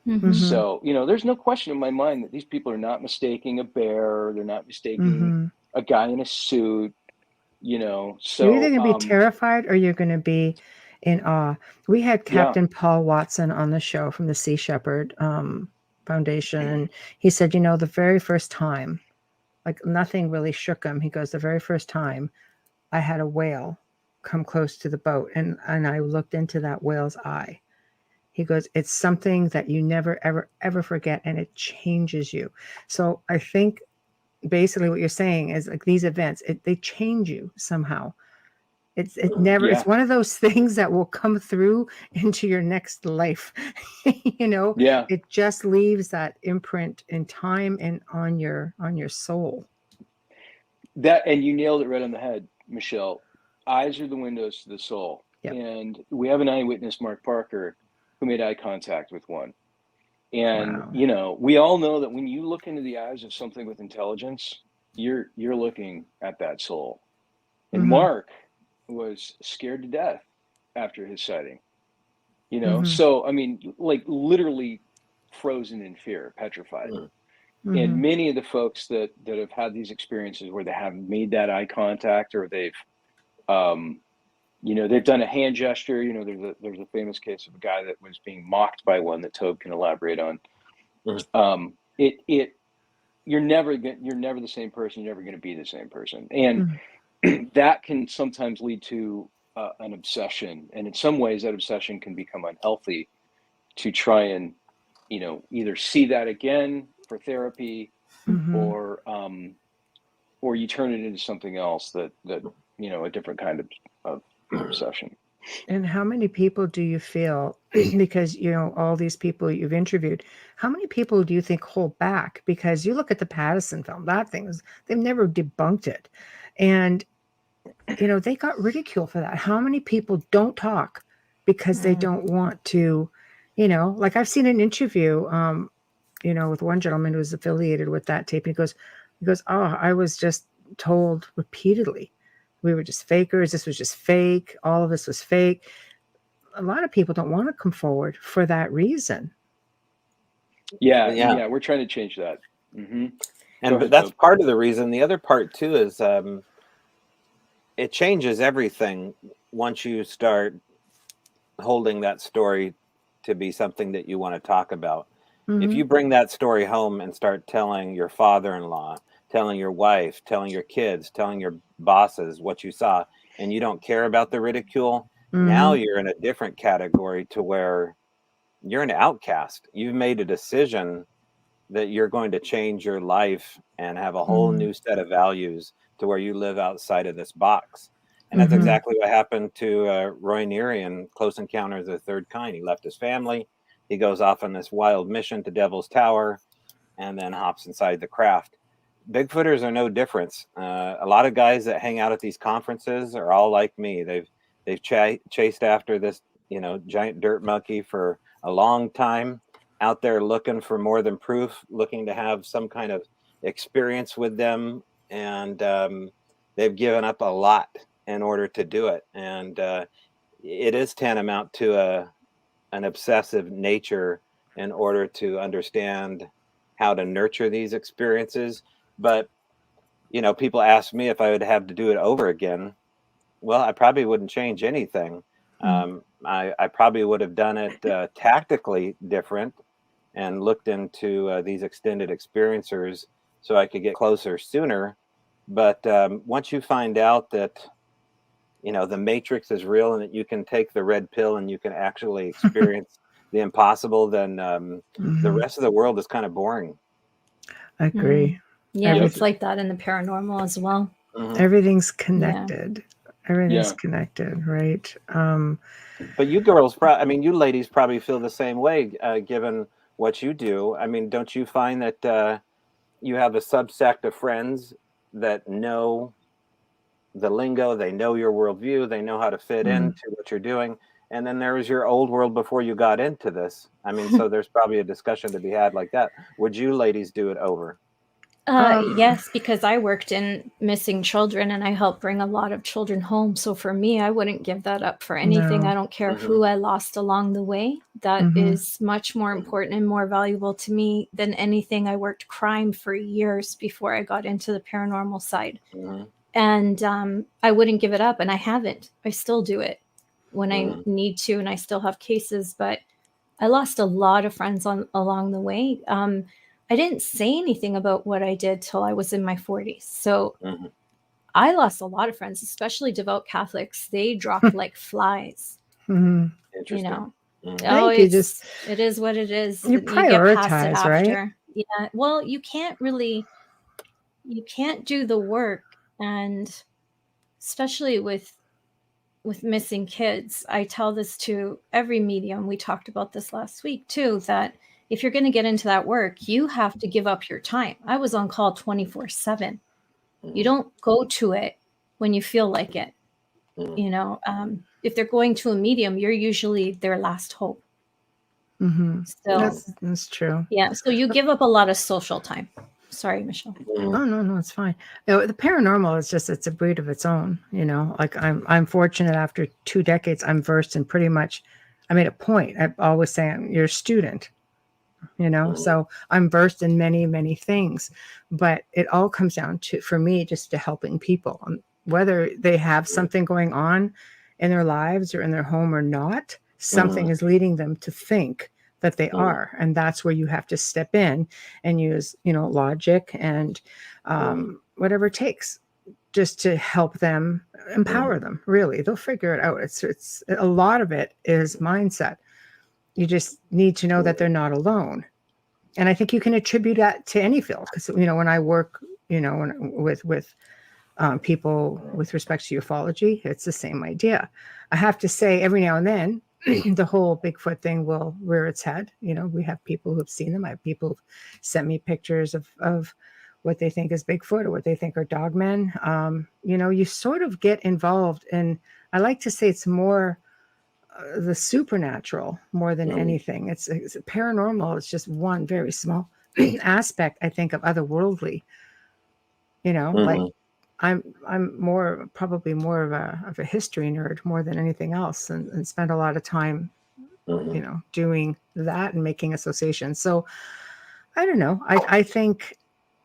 Mhm. So, you know, there's no question in my mind that these people are not mistaking a bear. They're not mistaking a guy in a suit, you know. You're either So, going to be terrified or you're going to be in awe. We had Captain Paul Watson on the show from the Sea Shepherd Foundation. And he said, you know, the very first time, like nothing really shook him. He goes, the very first time I had a whale come close to the boat and I looked into that whale's eye. He goes, it's something that you never, ever, ever forget, and it changes you. So I think basically what you're saying is like these events, they change you somehow. It's one of those things that will come through into your next life. You know, it just leaves that imprint in time and on your soul. That, and you nailed it right on the head, Michelle. Eyes are the windows to the soul. Yep. And we have an eyewitness, Mark Parker, who made eye contact with one. And, you know, we all know that when you look into the eyes of something with intelligence, you're looking at that soul. And Mark was scared to death after his sighting, you know? So, I mean, like literally frozen in fear, petrified. And many of the folks that have had these experiences where they have made that eye contact or they've, you know, they've done a hand gesture. You know, there's a famous case of a guy that was being mocked by one that Tobe can elaborate on. You're never the same person. You're never going to be the same person. And that can sometimes lead to an obsession. And in some ways that obsession can become unhealthy to try and, you know, either see that again for therapy or you turn it into something else that, you know, a different kind of obsession. And how many people do you feel, because, you know, all these people you've interviewed, how many people do you think hold back? Because you look at the Patterson film, that thing is, they've never debunked it. And, you know, they got ridiculed for that. How many people don't talk because they don't want to, you know, like I've seen an interview, you know, with one gentleman who was affiliated with that tape. And he goes, oh, I was just told repeatedly, we were just fakers. This was just fake. All of this was fake. A lot of people don't want to come forward for that reason. Yeah. We're trying to change that. And that's part of the reason. The other part too is it changes everything once you start holding that story to be something that you want to talk about. If you bring that story home and start telling your father-in-law, telling your wife, telling your kids, telling your bosses what you saw, and you don't care about the ridicule, now you're in a different category to where you're an outcast. You've made a decision that you're going to change your life and have a whole new set of values to where you live outside of this box. And that's exactly what happened to Roy Neary in Close Encounters of the Third Kind. He left his family. He goes off on this wild mission to Devil's Tower and then hops inside the craft. Bigfooters are no difference. A lot of guys that hang out at these conferences are all like me. They've chased after this, you know, giant dirt monkey for a long time, out there looking for more than proof, looking to have some kind of experience with them, and they've given up a lot in order to do it. And it is tantamount to an obsessive nature in order to understand how to nurture these experiences. But, you know, people ask me if I would have to do it over again. Well, I probably wouldn't change anything. I probably would have done it tactically different and looked into these extended experiencers so I could get closer sooner. But once you find out that, you know, the Matrix is real and that you can take the red pill and you can actually experience the impossible, then the rest of the world is kind of boring. I agree. Yeah, it's like that in the paranormal as well. Everything's connected. Everything's connected, right? But you girls, you ladies probably feel the same way, given what you do. I mean, don't you find that you have a subsect of friends that know the lingo, they know your worldview, they know how to fit into what you're doing, and then there was your old world before you got into this. I mean, so there's probably a discussion to be had like that. Would you ladies do it over? Yes, because I worked in missing children and I helped bring a lot of children home. So for me, I wouldn't give that up for anything. No. I don't care who I lost along the way. That is much more important and more valuable to me than anything. I worked crime for years before I got into the paranormal side. And I wouldn't give it up, and I haven't. I still do it when I need to, and I still have cases, but I lost a lot of friends along the way. I didn't say anything about what I did till I was in my 40s. So I lost a lot of friends, especially devout Catholics. They dropped like flies. You know, it is what it is. You prioritize, right? Yeah. Well, you can't do the work, and especially with missing kids. I tell this to every medium. We talked about this last week too, that if you're going to get into that work, you have to give up your time. I was on call 24/7. You don't go to it when you feel like it. You know, if they're going to a medium, you're usually their last hope. So that's true. Yeah. So you give up a lot of social time. Sorry, Michelle. Oh, no, it's fine. The paranormal is it's a breed of its own, you know. Like I'm fortunate after 2 decades, I'm versed in pretty much. I made a point. I always say you're a student, you know. So I'm versed in many, many things, but it all comes down to, for me, just to helping people, whether they have something going on in their lives or in their home or not. Something is leading them to think that they are, and that's where you have to step in and use, you know, logic and whatever it takes, just to help them, empower them. Really, they'll figure it out. It's a lot of it is mindset. You just need to know that they're not alone, and I think you can attribute that to any field, because you know, when I work, you know, with people with respect to ufology, it's the same idea. I have to say, every now and then, the whole Bigfoot thing will rear its head. You know, we have people who've seen them. I have people who've sent me pictures of what they think is Bigfoot or what they think are dogmen. You know, you sort of get involved in, I like to say it's more the supernatural more than anything. It's paranormal. It's just one very small aspect, I think, of otherworldly. You know, like I'm probably more of a history nerd more than anything else, and spend a lot of time, you know, doing that and making associations. So I don't know. I think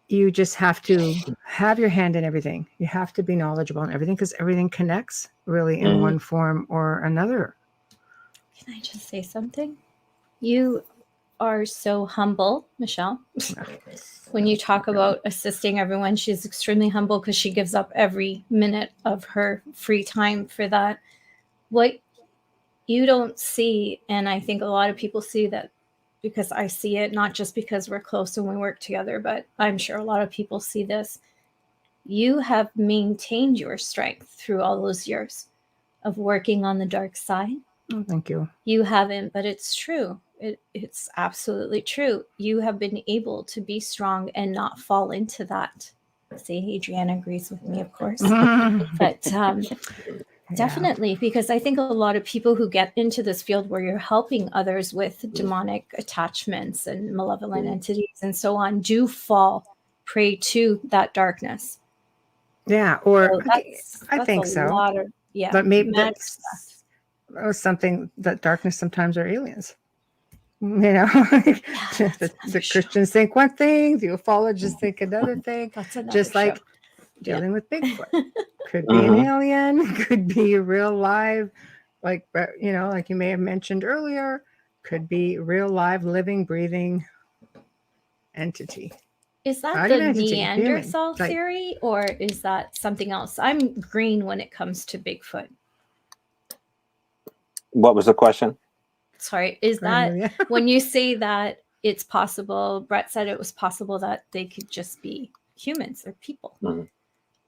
you just have to have your hand in everything. You have to be knowledgeable in everything, because everything connects really in one form or another. Can I just say something? You are so humble, Michelle. When you talk about assisting everyone, she's extremely humble because she gives up every minute of her free time for that. What you don't see, and I think a lot of people see that, because I see it, not just because we're close and we work together, but I'm sure a lot of people see this. You have maintained your strength through all those years of working on the dark side. Oh, thank you. You haven't, but it's true. It's absolutely true. You have been able to be strong and not fall into that. See, Adriana agrees with me, of course. But definitely, because I think a lot of people who get into this field where you're helping others with demonic attachments and malevolent entities and so on do fall prey to that darkness. Yeah, or So I think so. But maybe that's something that darkness sometimes are aliens. You know, the Christians think one thing, the ufologists think another thing. Just like dealing with Bigfoot. Could be an alien, could be real live, like, you know, like you may have mentioned earlier, could be real live, living, breathing entity. Is that the Neanderthal theory, or is that something else? I'm green when it comes to Bigfoot. What was the question? Sorry, is that when you say that it's possible, Brett said it was possible that they could just be humans or people.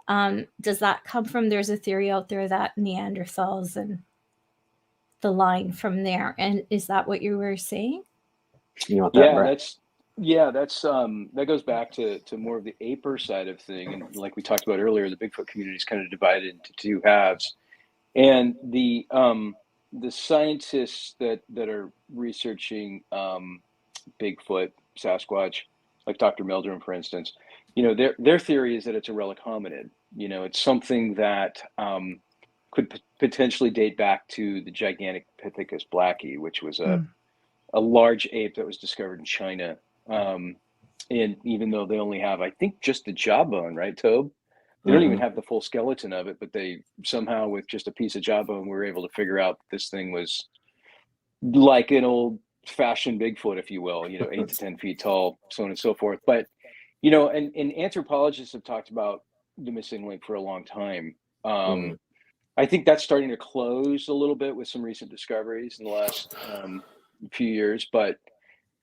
Does that come from, there's a theory out there that Neanderthals and the line from there, and is that what you were saying? You want that, Yeah, Brett? that's that goes back to more of the aper side of thing, and like we talked about earlier, the Bigfoot community is kind of divided into two halves, and the scientists that are researching Bigfoot, Sasquatch, like Dr. Meldrum, for instance, you know, their theory is that it's a relic hominid. You know, it's something that could potentially date back to the gigantic Pithecus blackie, which was a large ape that was discovered in China. And even though they only have, I think, just the jawbone, right, Tobe? They don't even have the full skeleton of it, but they somehow, with just a piece of jawbone, were able to figure out this thing was like an old-fashioned Bigfoot, if you will, you know, 8 to 10 feet tall, so on and so forth. But, you know, and anthropologists have talked about the missing link for a long time. I think that's starting to close a little bit with some recent discoveries in the last few years, but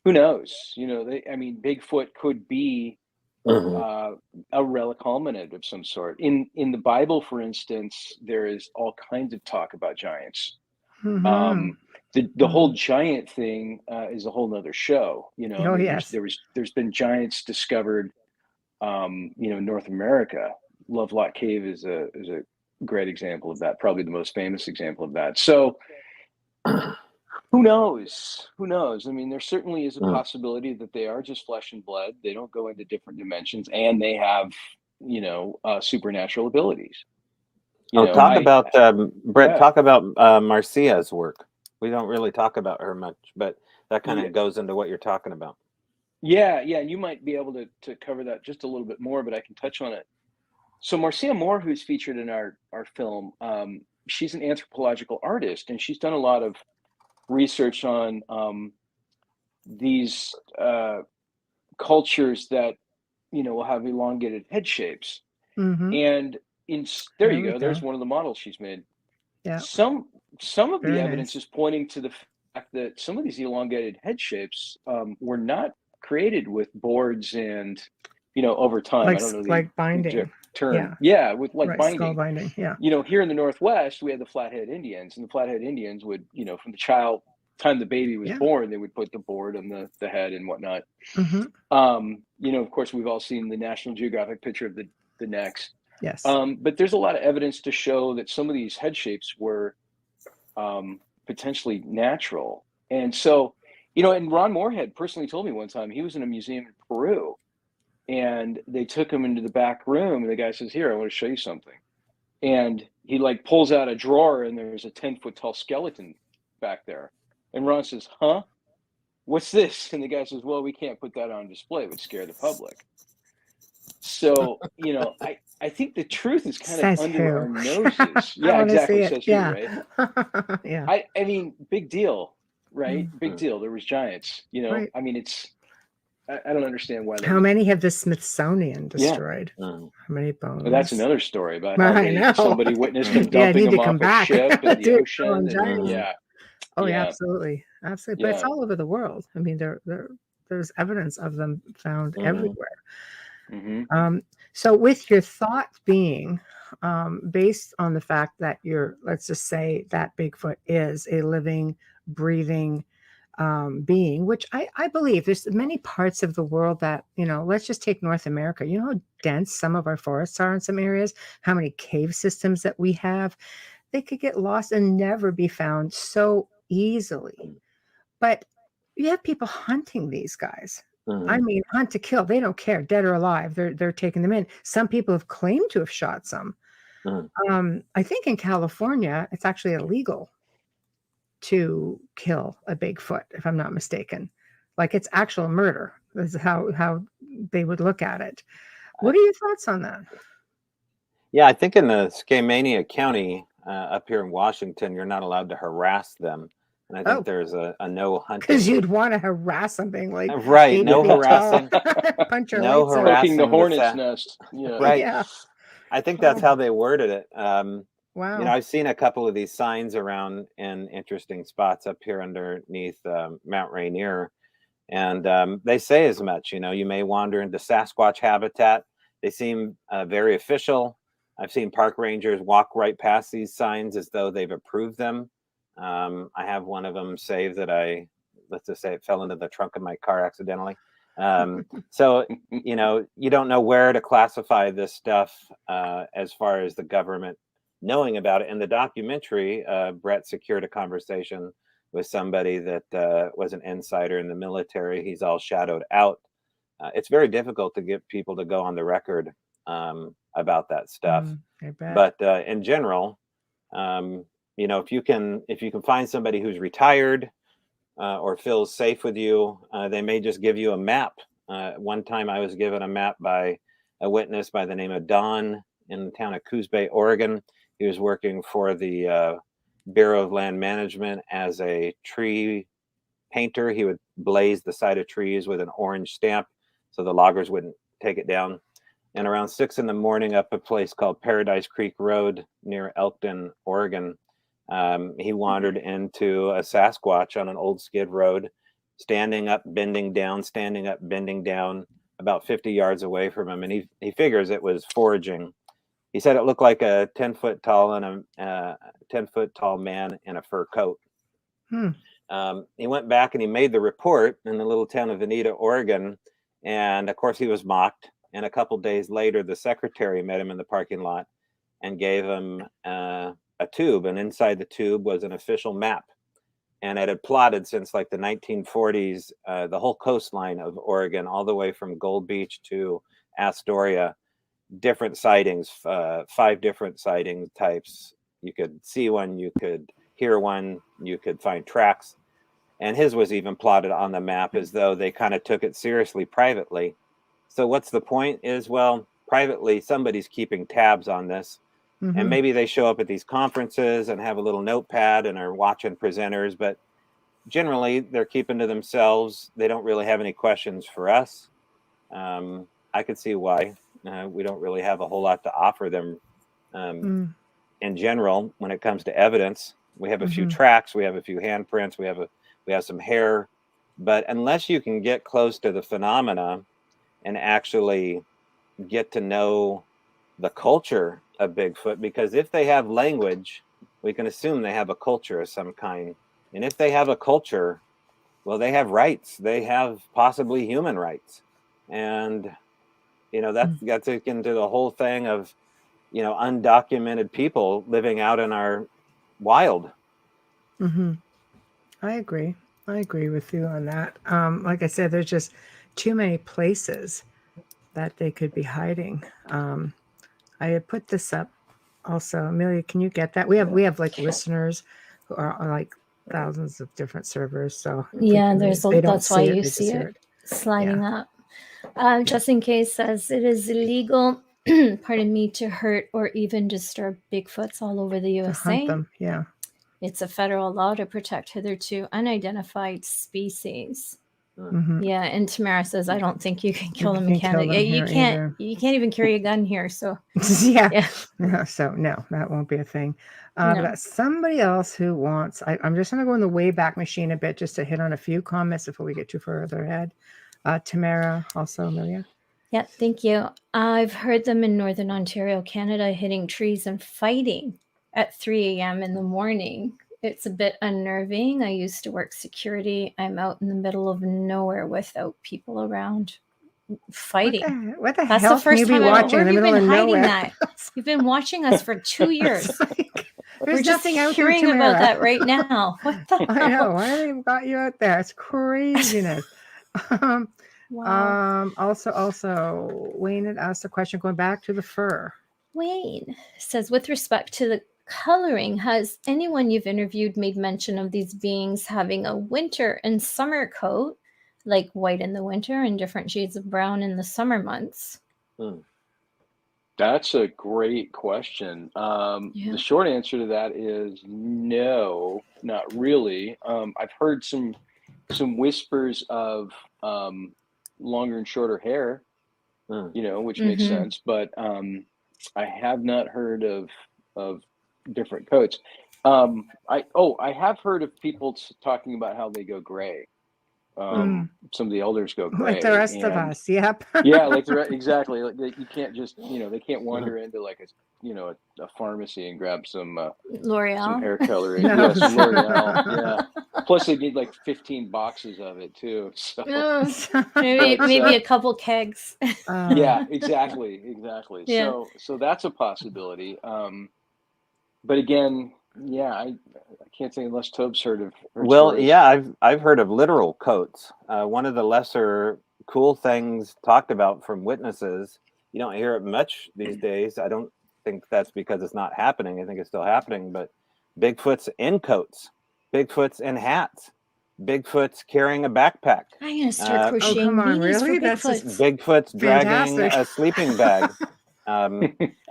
who knows? You know, Bigfoot could be a relic hominid of some sort. In the Bible, for instance, there is all kinds of talk about giants. The whole giant thing is a whole nother show. You know, Oh, yes. there's been giants discovered, you know, in North America. Lovelock Cave is a great example of that, probably the most famous example of that. So who knows? Who knows? I mean, there certainly is a possibility that they are just flesh and blood. They don't go into different dimensions, and they have, you know, supernatural abilities. Brett, talk about Marcia's work. We don't really talk about her much, but that kind of goes into what you're talking about. Yeah, and you might be able to cover that just a little bit more, but I can touch on it. So Marcia Moore, who's featured in our film, she's an anthropological artist, and she's done a lot of research on these cultures that, you know, will have elongated head shapes. And there you go. There's one of the models she's made. Yeah. Some of Very the evidence nice. is pointing to the fact that some of these elongated head shapes were not created with boards and, you know, over time. I don't know the binding term. With right, binding. skull binding. Yeah. You know, here in the Northwest, we had the Flathead Indians, and the Flathead Indians would, you know, from the time the baby was born, they would put the board on the head and whatnot. You know, of course, we've all seen the National Geographic picture of the necks. Yes. But there's a lot of evidence to show that some of these head shapes were potentially natural. And so, you know, and Ron Moorhead personally told me one time he was in a museum in Peru, and they took him into the back room, and the guy says, "Here, I want to show you something." And he like pulls out a drawer, and there's a 10-foot tall skeleton back there. And Ron says, "Huh? What's this?" And the guy says, "Well, we can't put that on display. It would scare the public." So, you know, I think the truth is kind of under our noses. Yeah, exactly. Says who, right? Yeah. I mean, big deal, right? Big deal. There was giants, you know. Right. I mean, I don't understand why. How many have the Smithsonian destroyed? How many bones? Well, that's another story about how somebody witnessed them dumping them off a ship in the ocean. Absolutely. But it's all over the world. I mean, there's evidence of them found everywhere. So with your thought being based on the fact that let's just say that Bigfoot is a living, breathing being, which I believe there's many parts of the world that, you know, let's just take North America. You know how dense some of our forests are in some areas, how many cave systems that we have. They could get lost and never be found so easily. But you have people hunting these guys. I mean, hunt to kill. They don't care, dead or alive. They're taking them in. Some people have claimed to have shot some. I think in California, it's actually illegal to kill a Bigfoot, if I'm not mistaken. Like, it's actual murder. This is how they would look at it. What are your thoughts on that? Yeah, I think in the Skamania County up here in Washington, you're not allowed to harass them. And I think there's a no hunting. Because you'd want to harass something like no harassing, punch your no harassing the hornet's nest. Yeah. Right. Yeah. I think that's how they worded it. Wow. You know, I've seen a couple of these signs around in interesting spots up here underneath Mount Rainier, and they say as much. You know, you may wander into Sasquatch habitat. They seem very official. I've seen park rangers walk right past these signs as though they've approved them. I have one of them saved that let's just say it fell into the trunk of my car accidentally. So, you know, you don't know where to classify this stuff as far as the government knowing about it. In the documentary, Brett secured a conversation with somebody that was an insider in the military. He's all shadowed out. It's very difficult to get people to go on the record about that stuff. I bet. But in general, you know, if you can find somebody who's retired or feels safe with you, they may just give you a map. One time I was given a map by a witness by the name of Don in the town of Coos Bay, Oregon. He was working for the Bureau of Land Management as a tree painter. He would blaze the side of trees with an orange stamp so the loggers wouldn't take it down. And around 6 a.m. up a place called Paradise Creek Road near Elkton, Oregon, he wandered into a Sasquatch on an old skid road, standing up, bending down, standing up, bending down, about 50 yards away from him. And he figures it was foraging. He said it looked like a 10-foot tall and a 10-foot tall man in a fur coat. He went back and he made the report in the little town of Veneta, Oregon. And of course he was mocked. And a couple days later, the secretary met him in the parking lot and gave him a tube. And inside the tube was an official map. And it had plotted since like the 1940s, the whole coastline of Oregon, all the way from Gold Beach to Astoria, different sightings, 5 different sighting types. You could see one, you could hear one, you could find tracks. And his was even plotted on the map as though they kind of took it seriously privately. So what's the point is, well, privately, somebody's keeping tabs on this. And maybe they show up at these conferences and have a little notepad and are watching presenters, but generally they're keeping to themselves. They don't really have any questions for us. I could see why. We don't really have a whole lot to offer them. In general, when it comes to evidence, we have a few tracks, we have a few handprints, we have some hair, but unless you can get close to the phenomena and actually get to know the culture of Bigfoot, because if they have language, we can assume they have a culture of some kind. And if they have a culture, well, they have rights. They have possibly human rights. And, you know, that gets into the whole thing of, you know, undocumented people living out in our wild. I agree. I agree with you on that. Like I said, there's just too many places that they could be hiding. I had put this up also. Amelia, can you get that? We have like listeners who are on like thousands of different servers. So Yeah, they don't that's why you they see just hear it sliding up. Just in case says it is illegal, pardon me, to hurt or even disturb Bigfoots all over the to USA. hunt them. Yeah. It's a federal law to protect hitherto unidentified species. Yeah, and Tamara says, I don't think you can kill them in Canada. Yeah, you can't even carry a gun here. So yeah. So no, that won't be a thing. No. But somebody else who wants, I'm just going to go in the Wayback Machine a bit just to hit on a few comments before we get too further ahead. Tamara, also Amelia. Yeah, thank you. I've heard them in Northern Ontario, Canada, hitting trees and fighting at 3 a.m. in the morning. It's a bit unnerving. I used to work security. I'm out in the middle of nowhere without people around fighting. What the That's hell the first can you be time watching in the middle of nowhere? that. You've been watching us for 2 years. We're just nothing out there, hearing about Tamara. that right now. What the I know. hell? Why have they got you out there? It's craziness. Wow. Also, Wayne had asked a question going back to the fur. Wayne says, with respect to the coloring, has anyone you've interviewed made mention of these beings having a winter and summer coat, like white in the winter and different shades of brown in the summer months? That's a great question. The short answer to that is no, not really. I've heard some whispers of longer and shorter hair, you know, which makes sense. But I have not heard of different coats. I have heard of people talking about how they go gray. some of the elders go gray. Like the rest of And us. Yep. yeah, like exactly. Like you can't just, they can't wander into like a pharmacy and grab some L'Oreal hair coloring. No. Yeah, some L'Oreal. Yeah. Plus they need like 15 boxes of it too. So maybe a couple kegs. yeah, exactly. Yeah. So that's a possibility. But again, yeah, I can't say unless Tobe's heard Well, stories. yeah, I've heard of literal coats. One of the lesser cool things talked about from witnesses, you don't hear it much these days. I don't think that's because it's not happening. I think it's still happening, but Bigfoot's in coats, Bigfoot's in hats, Bigfoot's carrying a backpack. I'm gonna start crocheting come on, beanies really? for That's Bigfoot. just Bigfoot's dragging fantastic. a sleeping bag.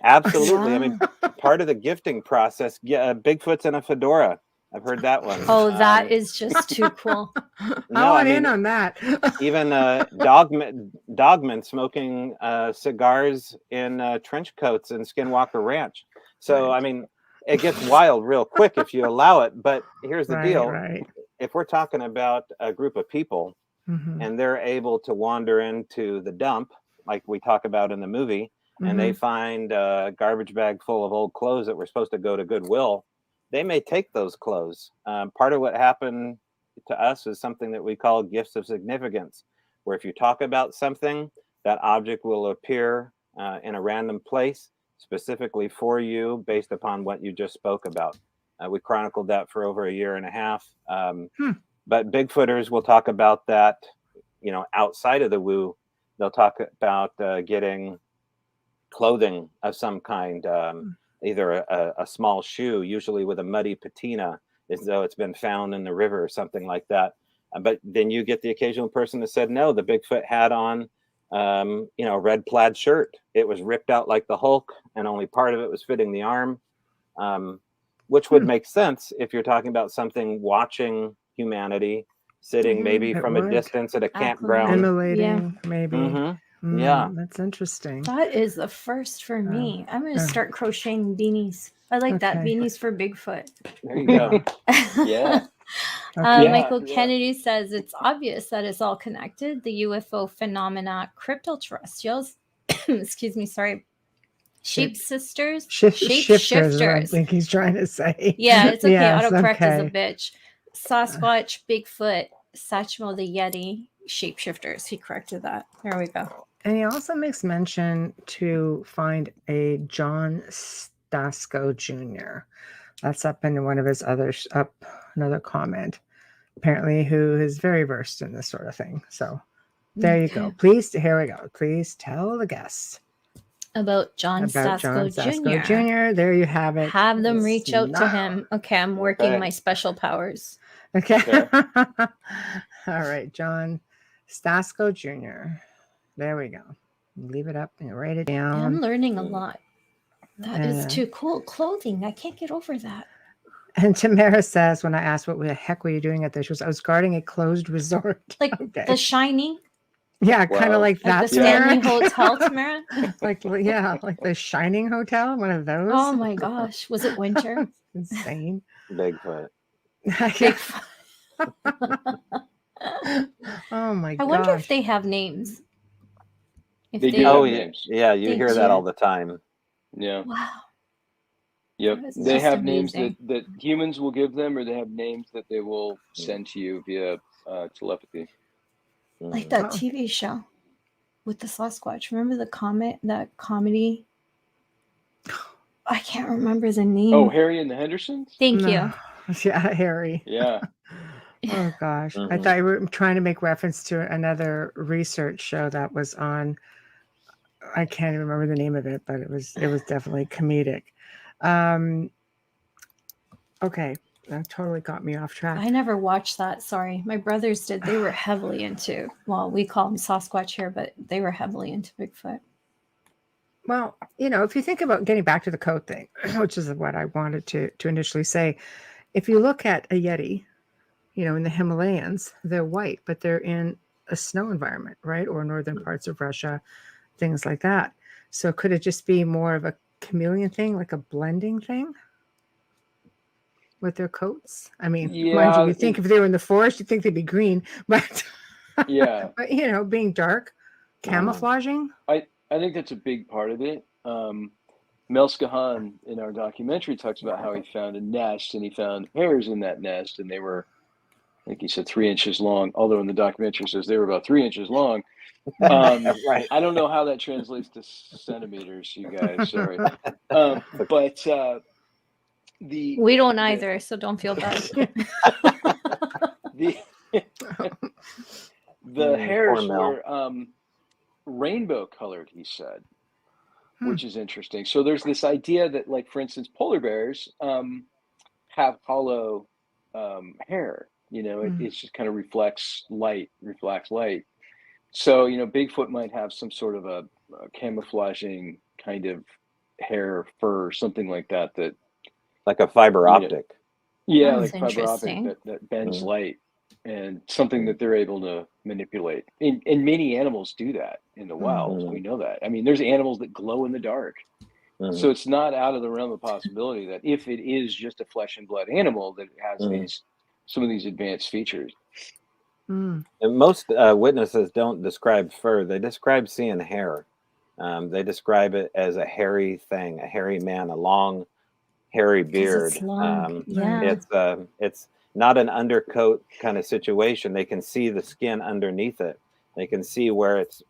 Absolutely. I mean, part of the gifting process, Bigfoot's in a fedora. I've heard that one. Oh, that is just too cool. I want in on that. Even dogmen smoking cigars in trench coats in Skinwalker Ranch. So, I mean, it gets wild real quick if you allow it. But here's the deal. Right. If we're talking about a group of people and they're able to wander into the dump, like we talk about in the movie, and they find a garbage bag full of old clothes that were supposed to go to Goodwill, they may take those clothes. Part of what happened to us is something that we call gifts of significance, where if you talk about something, that object will appear in a random place specifically for you based upon what you just spoke about. We chronicled that for over a year and a half. But Bigfooters will talk about that, outside of the woo. They'll talk about getting clothing of some kind, either a small shoe, usually with a muddy patina, as though it's been found in the river or something like that. But then you get the occasional person that said, no, the Bigfoot had on, a red plaid shirt. It was ripped out like the Hulk, and only part of it was fitting the arm, which would make sense if you're talking about something watching humanity, sitting maybe from a distance at a campground. Emulating, maybe. Yeah. That's interesting. That is the first for me. I'm going to start crocheting beanies. I like that. Okay. Beanies for Bigfoot. There you go. Yeah. Michael Kennedy says it's obvious that it's all connected. The UFO phenomena, cryptoterrestrials, excuse me, sorry, sheep sisters, Shifters, I think he's trying to say. Yeah, it's okay. Yes, Autocorrect is a okay. bitch. Sasquatch, Bigfoot, Satchmo the Yeti, shapeshifters. He corrected that. There we go. And he also makes mention to find a John Stasco Jr. That's up in one of his others, another comment, apparently, who is very versed in this sort of thing. So there you go. Please, here we go. Please tell the guests About John Stasco Jr. There you have it. Have them reach out to Now. him. Okay, I'm working Okay. my special powers. Okay. All right, John Stasco Jr. There we go. Leave it up and write it down. I'm learning a lot. That is Yeah. too cool. Clothing. I can't get over that. And Tamara says, when I asked what the heck were you doing at this, she was, I was guarding a closed resort. Like The Shining. Yeah, kind of like that. Like the Stanley Hotel, Tamara. like the Shining Hotel, one of those. Oh my gosh. Was it winter? Insane. Bigfoot. Oh my god. I wonder if they have names. If They do have names. Yeah, you They hear that do. all the time. Yeah. Wow. Yep. That's They just have names amazing. that humans will give them, or they have names that they will send to you via telepathy. Like that TV show with the Sasquatch. Remember that comedy? I can't remember the name. Oh, Harry and the Hendersons? Thank you. No. Yeah, Harry. Yeah. Oh gosh. I Mhm. thought you were trying to make reference to another research show that was on. I can't even remember the name of it, but it was definitely comedic. Okay. That totally got me off track. I never watched that. Sorry. My brothers did. They were heavily into, well, we call them Sasquatch here, but they were heavily into Bigfoot. Well, if you think about getting back to the coat thing, which is what I wanted to initially say, if you look at a Yeti, in the Himalayas, they're white, but they're in a snow environment, right? Or northern parts of Russia, things like that. So could it just be more of a chameleon thing, like a blending thing with their coats? I mean, mind you, you think if they were in the forest, you'd think they'd be green, but Yeah. But being dark, camouflaging. I think that's a big part of it. Mel Skahan in our documentary talks about how he found a nest and he found hares in that nest, and they were, I think he said 3 inches long, although in the documentary says they were about 3 inches long. Right. I don't know how that translates to centimeters, you guys. Sorry. But we don't either, so don't feel bad. The hares were rainbow colored, he said, which is interesting. So there's this idea that, like, for instance, polar bears have hollow hair. It just kind of reflects light. So, Bigfoot might have some sort of a camouflaging kind of hair, fur, something like that. Like a fiber optic. Yeah, That's like fiber optic that bends light, and something that they're able to manipulate. And many animals do that in the wild. We know that. I mean, there's animals that glow in the dark. So it's not out of the realm of possibility that if it is just a flesh and blood animal, that it has some of these advanced features. And most witnesses don't describe fur; they describe seeing hair. They describe it as a hairy thing, a hairy man, a long, hairy beard. It's long. It's not an undercoat kind of situation. They can see the skin underneath it. They can see where it's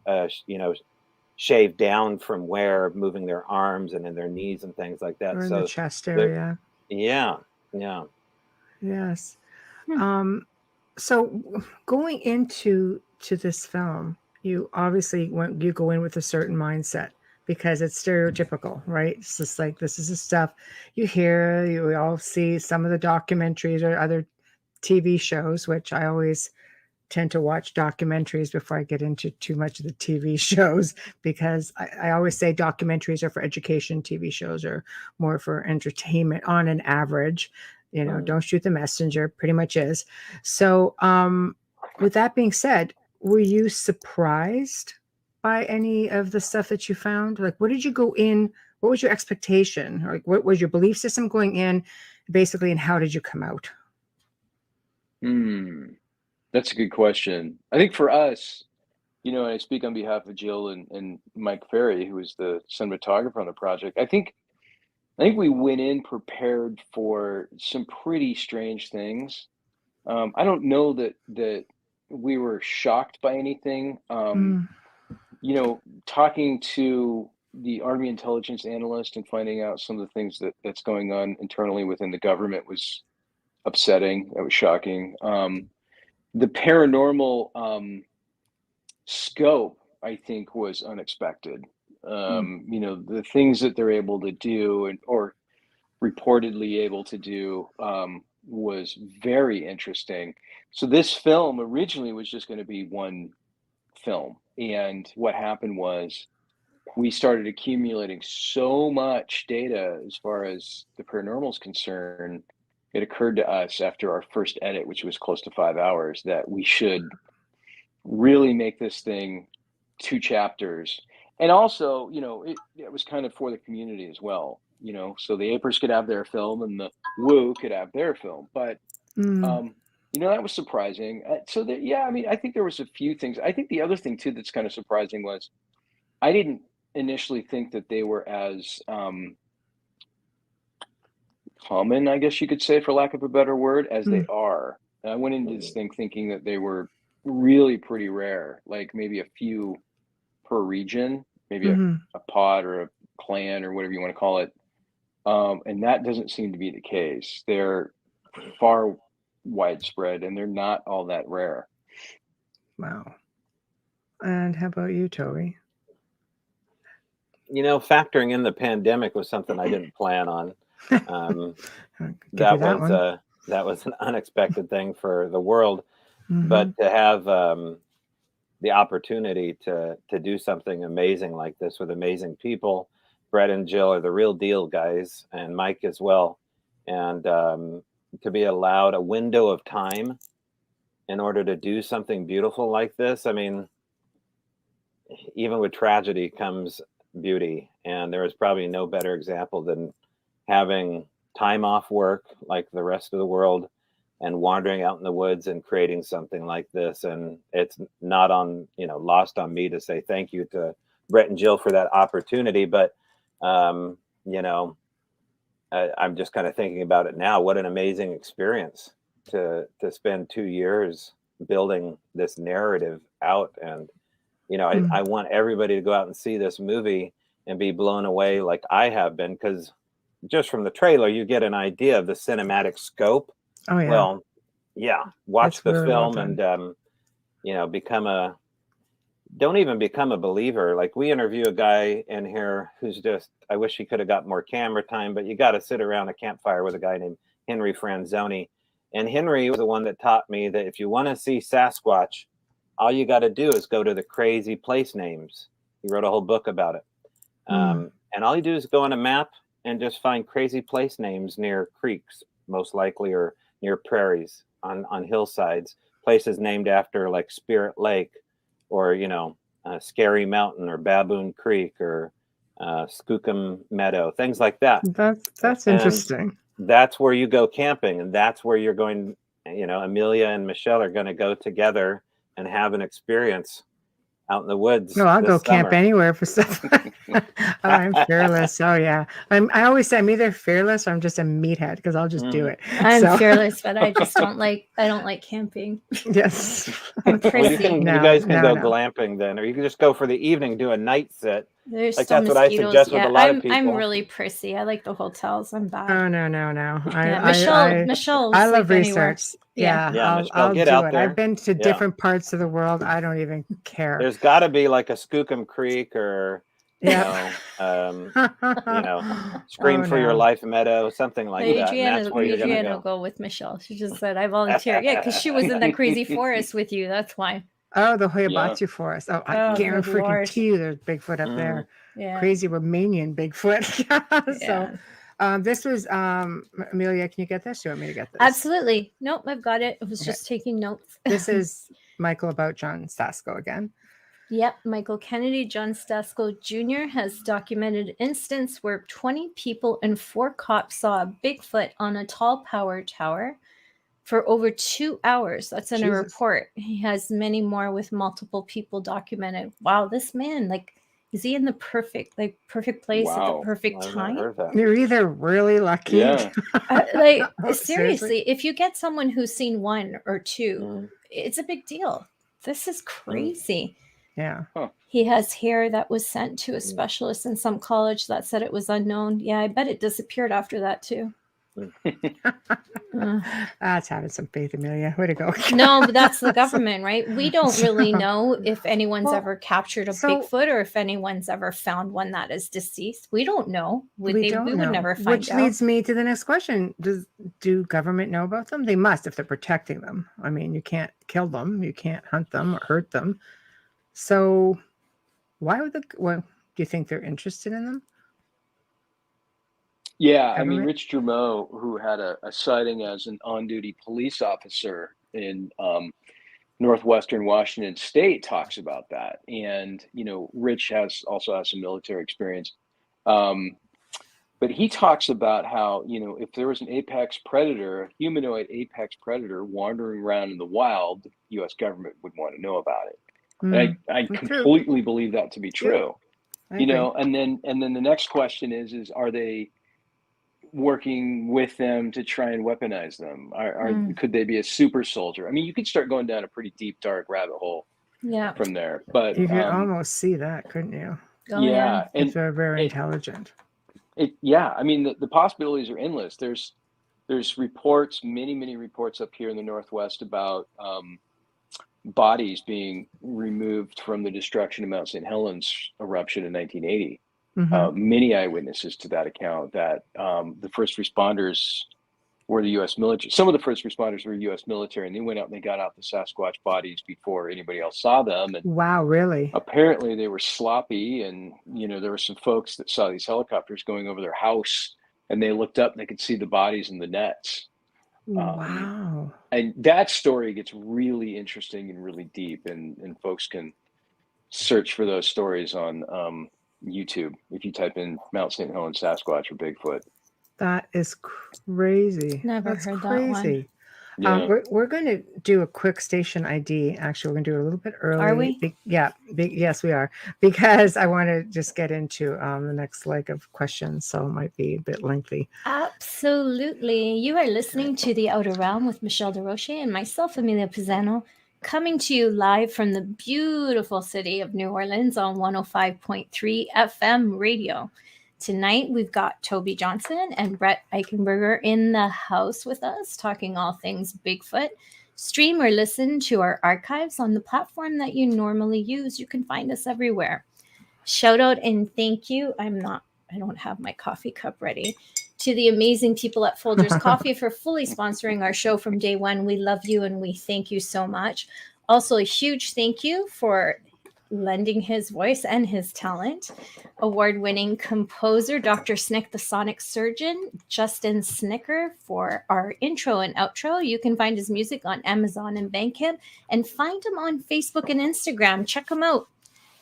shaved down from where, moving their arms and in their knees and things like that. Or in so the chest area. Yeah. Yes. So going into this film, you obviously you go in with a certain mindset because it's stereotypical, right? It's just like, this is the stuff you hear, we all see some of the documentaries or other TV shows, which I always tend to watch documentaries before I get into too much of the TV shows, because I always say documentaries are for education, TV shows are more for entertainment on an average. Don't shoot the messenger, pretty much is. So with that being said, were you surprised by any of the stuff that you found? Like, what did you go in? What was your expectation? Like, what was your belief system going in, basically, and how did you come out? That's a good question. I think for us, and I speak on behalf of Jill and Mike Ferry, who was the cinematographer on the project. I think we went in prepared for some pretty strange things. I don't know that we were shocked by anything. Talking to the Army intelligence analyst and finding out some of the things that's going on internally within the government was upsetting. That was shocking. The paranormal scope, I think, was unexpected. The things that they're able to do or reportedly able to do was very interesting. So this film originally was just going to be one film. And what happened was we started accumulating so much data as far as the paranormal is concerned. It occurred to us after our first edit, which was close to 5 hours, that we should really make this thing 2 chapters. And also, it was kind of for the community as well, so the Apers could have their film and the Woo could have their film. But, that was surprising. I think there was a few things. I think the other thing, too, that's kind of surprising was I didn't initially think that they were as common, I guess you could say, for lack of a better word, as they are. And I went into this thing thinking that they were really pretty rare, like maybe a few per region, maybe a pod or a clan or whatever you want to call it. And that doesn't seem to be the case. They're far widespread and they're not all that rare. Wow. And how about you, Toby? Factoring in the pandemic was something I didn't plan on. That was an unexpected thing for the world. But to have the opportunity to do something amazing like this with amazing people, Brett and Jill are the real deal guys, and Mike as well. And to be allowed a window of time in order to do something beautiful like this. I mean, even with tragedy comes beauty. And there is probably no better example than having time off work like the rest of the world, and wandering out in the woods and creating something like this. And it's not on, lost on me to say thank you to Brett and Jill for that opportunity. But, I'm just kind of thinking about it now. What an amazing experience to spend 2 years building this narrative out. And, I want everybody to go out and see this movie and be blown away like I have been, because just from the trailer, you get an idea of the cinematic scope. Oh, yeah. Well, yeah, watch It's the really well film done. and, don't even become a believer. Like, we interview a guy in here who's just, I wish he could have got more camera time, but you got to sit around a campfire with a guy named Henry Franzoni. And Henry was the one that taught me that if you want to see Sasquatch, all you got to do is go to the crazy place names. He wrote a whole book about it. And all you do is go on a map and just find crazy place names near creeks, most likely, or near prairies, on hillsides, places named after, like Spirit Lake, or Scary Mountain, or Baboon Creek, or Skookum Meadow, things like that. That's And interesting. that's where you go camping, and that's where you're going. Amelia and Michelle are going to go together and have an experience out in the woods. No, I'll go this camp summer. anywhere for stuff. I'm fearless. Oh yeah, I always say I'm either fearless or I'm just a meathead, because I'll just do it. I'm fearless, but I just don't like camping. Yes. I'm Well, prissy. you guys can go glamping then, or you can just go for the evening, do a night sit. There's Like, still that's what I mosquitoes. suggest with Yeah, a lot of people. I'm really prissy. I like the hotels. I'm bad. Oh no. Yeah, Michelle will I love sleep anywhere. research. Yeah, Michelle, I'll get do out it. there. I've been to Yeah. different parts of the world. I don't even care. There's got to be like a Skookum Creek, or Scream for Your no. Life Meadow, something like that. And that's where you're gonna Adriana will go. go with Michelle. She just said, I volunteer. Yeah, because she was in that crazy forest with you. That's why. Oh, the Hoyabatsu Forest. Oh, I Oh, guarantee good Lord. you there's Bigfoot up there. Yeah. Crazy Romanian Bigfoot. Yeah. So this was Amelia, can you get this? You want me to get this? Absolutely. Nope, I've got it. I was just taking notes. This is Michael about John Stasko again. Yep, Michael Kennedy, John Stasko Jr. has documented an instance where 20 people and 4 cops saw a Bigfoot on a tall power tower for over 2 hours. That's in a Jesus. report. He has many more with multiple people documented. Wow, this man, is he in the perfect place at the perfect time? You're either really lucky. Yeah. Oh, Seriously, if you get someone who's seen 1 or 2, it's a big deal. This is crazy. Yeah. He has hair that was sent to a specialist in some college that said it was unknown. Yeah, I bet it disappeared after that too. That's having some faith, Amelia. Way to go. No, but that's the government, right? We don't really know if anyone's Well, ever captured a so- Bigfoot or if anyone's ever found one that is deceased. We don't know. We don't would know. never find Which out. leads me to the next question. Do government know about them? They must, if they're protecting them. I mean, you can't kill them. You can't hunt them or hurt them. So why would do you think they're interested in them? Yeah, I mean, Government? Rich Drumeau, who had a sighting as an on-duty police officer in northwestern Washington State, talks about that. And Rich also has some military experience, but he talks about how if there was an apex predator, a humanoid apex predator wandering around in the wild, the U.S. government would want to know about it. And I completely believe that to be true. I agree. And then the next question is are they working with them to try and weaponize them? Could they be a super soldier? I mean, you could start going down a pretty deep, dark rabbit hole from there. But You could almost see that, couldn't you? Oh, yeah, If they're very intelligent. I mean, the possibilities are endless. There's reports, many reports up here in the Northwest about bodies being removed from the destruction of Mount St. Helens eruption in 1980. Many eyewitnesses to that account that the first responders were the U.S. military. Some of the first responders were U.S. military, and they went out and they got out the Sasquatch bodies before anybody else saw them. And Wow, really? apparently they were sloppy, and there were some folks that saw these helicopters going over their house, and they looked up and they could see the bodies in the nets. Wow. And that story gets really interesting and really deep, and folks can search for those stories on YouTube if you type in Mount St. Helens Sasquatch or Bigfoot. That is crazy. Never That's heard that crazy. one. Yeah. We're going to do a quick station ID. Actually, we're going to do it a little bit early. Are we? Yes, we are. Because I want to just get into the next leg of questions, so it might be a bit lengthy. Absolutely. You are listening to The Outer Realm with Michelle Desrochers and myself, Amelia Pisano, coming to you live from the beautiful city of New Orleans on 105.3 FM radio. Tonight, we've got Tobe Johnson and Brett Eichenberger in the house with us, talking all things Bigfoot. Stream or listen to our archives on the platform that you normally use. You can find us everywhere. Shout out and thank you. I don't have my coffee cup ready. To the amazing people at Folgers Coffee for fully sponsoring our show from day one. We love you and we thank you so much. Also, a huge thank you for lending his voice and his talent. Award-winning composer, Dr. Snick, the sonic surgeon, Justin Snicker, for our intro and outro. You can find his music on Amazon and Bandcamp, and find him on Facebook and Instagram. Check him out.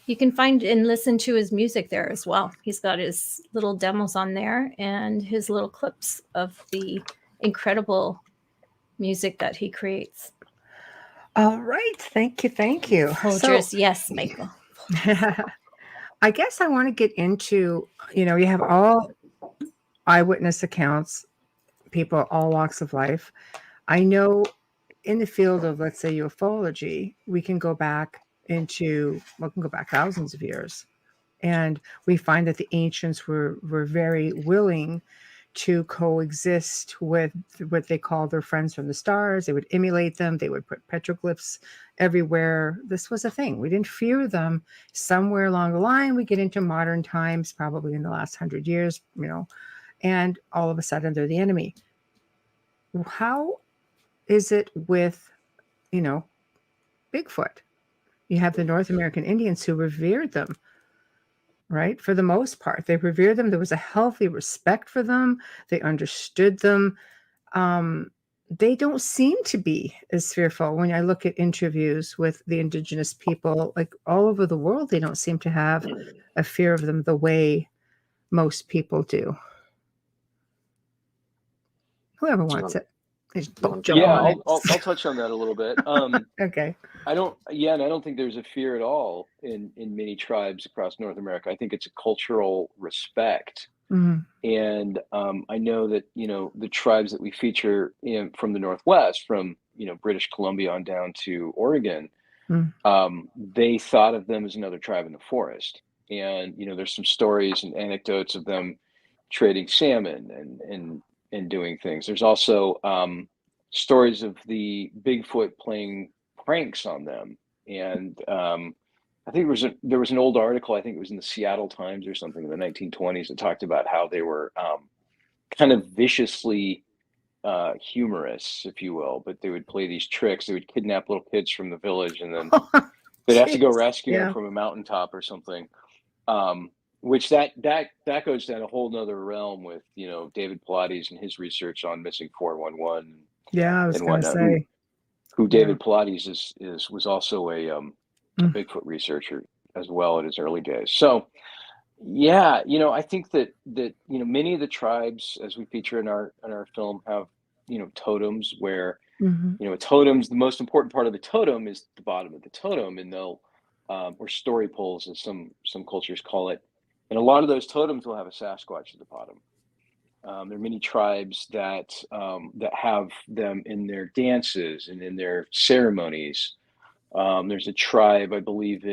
You can find and listen to his music there as well. He's got his little demos on there and his little clips of the incredible music that he creates. All right. Thank you. Folgers, yes, Michael. I guess I want to get into, you have all eyewitness accounts, people, all walks of life. I know in the field of, let's say, ufology, we can go back thousands of years. And we find that the ancients were very willing to coexist with what they call their friends from the stars. They would emulate them. They would put petroglyphs everywhere. This was a thing. We didn't fear them. Somewhere along the line, we get into modern times, probably in the last 100 years, and all of a sudden they're the enemy. How is it with, Bigfoot? You have the North American Indians who revered them. Right? For the most part, they revered them. There was a healthy respect for them. They understood them. They don't seem to be as fearful. When I look at interviews with the indigenous people, like all over the world, they don't seem to have a fear of them the way most people do. Whoever wants it. I'll touch on that a little bit. Okay. I don't think there's a fear at all in many tribes across North America. I think it's a cultural respect. Mm-hmm. And I know that, the tribes that we feature from the Northwest, from, British Columbia on down to Oregon, they thought of them as another tribe in the forest. And, there's some stories and anecdotes of them trading salmon and doing things. There's also stories of the Bigfoot playing pranks on them. And I think there was an old article, I think it was in the Seattle Times or something in the 1920s, that talked about how they were kind of viciously humorous, if you will, but they would play these tricks. They would kidnap little kids from the village, and then they'd have to go rescue them from a mountaintop or something. Which that goes down a whole nother realm with, David Pilates and his research on missing 411. Yeah, I was going to say. Who David Pilates was also a Bigfoot researcher as well in his early days. So, I think that many of the tribes, as we feature in our film, have totems where totems. The most important part of the totem is the bottom of the totem, and they'll or story poles, as some cultures call it. And a lot of those totems will have a Sasquatch at the bottom. There are many tribes that have them in their dances and in their ceremonies. There's a tribe, I believe,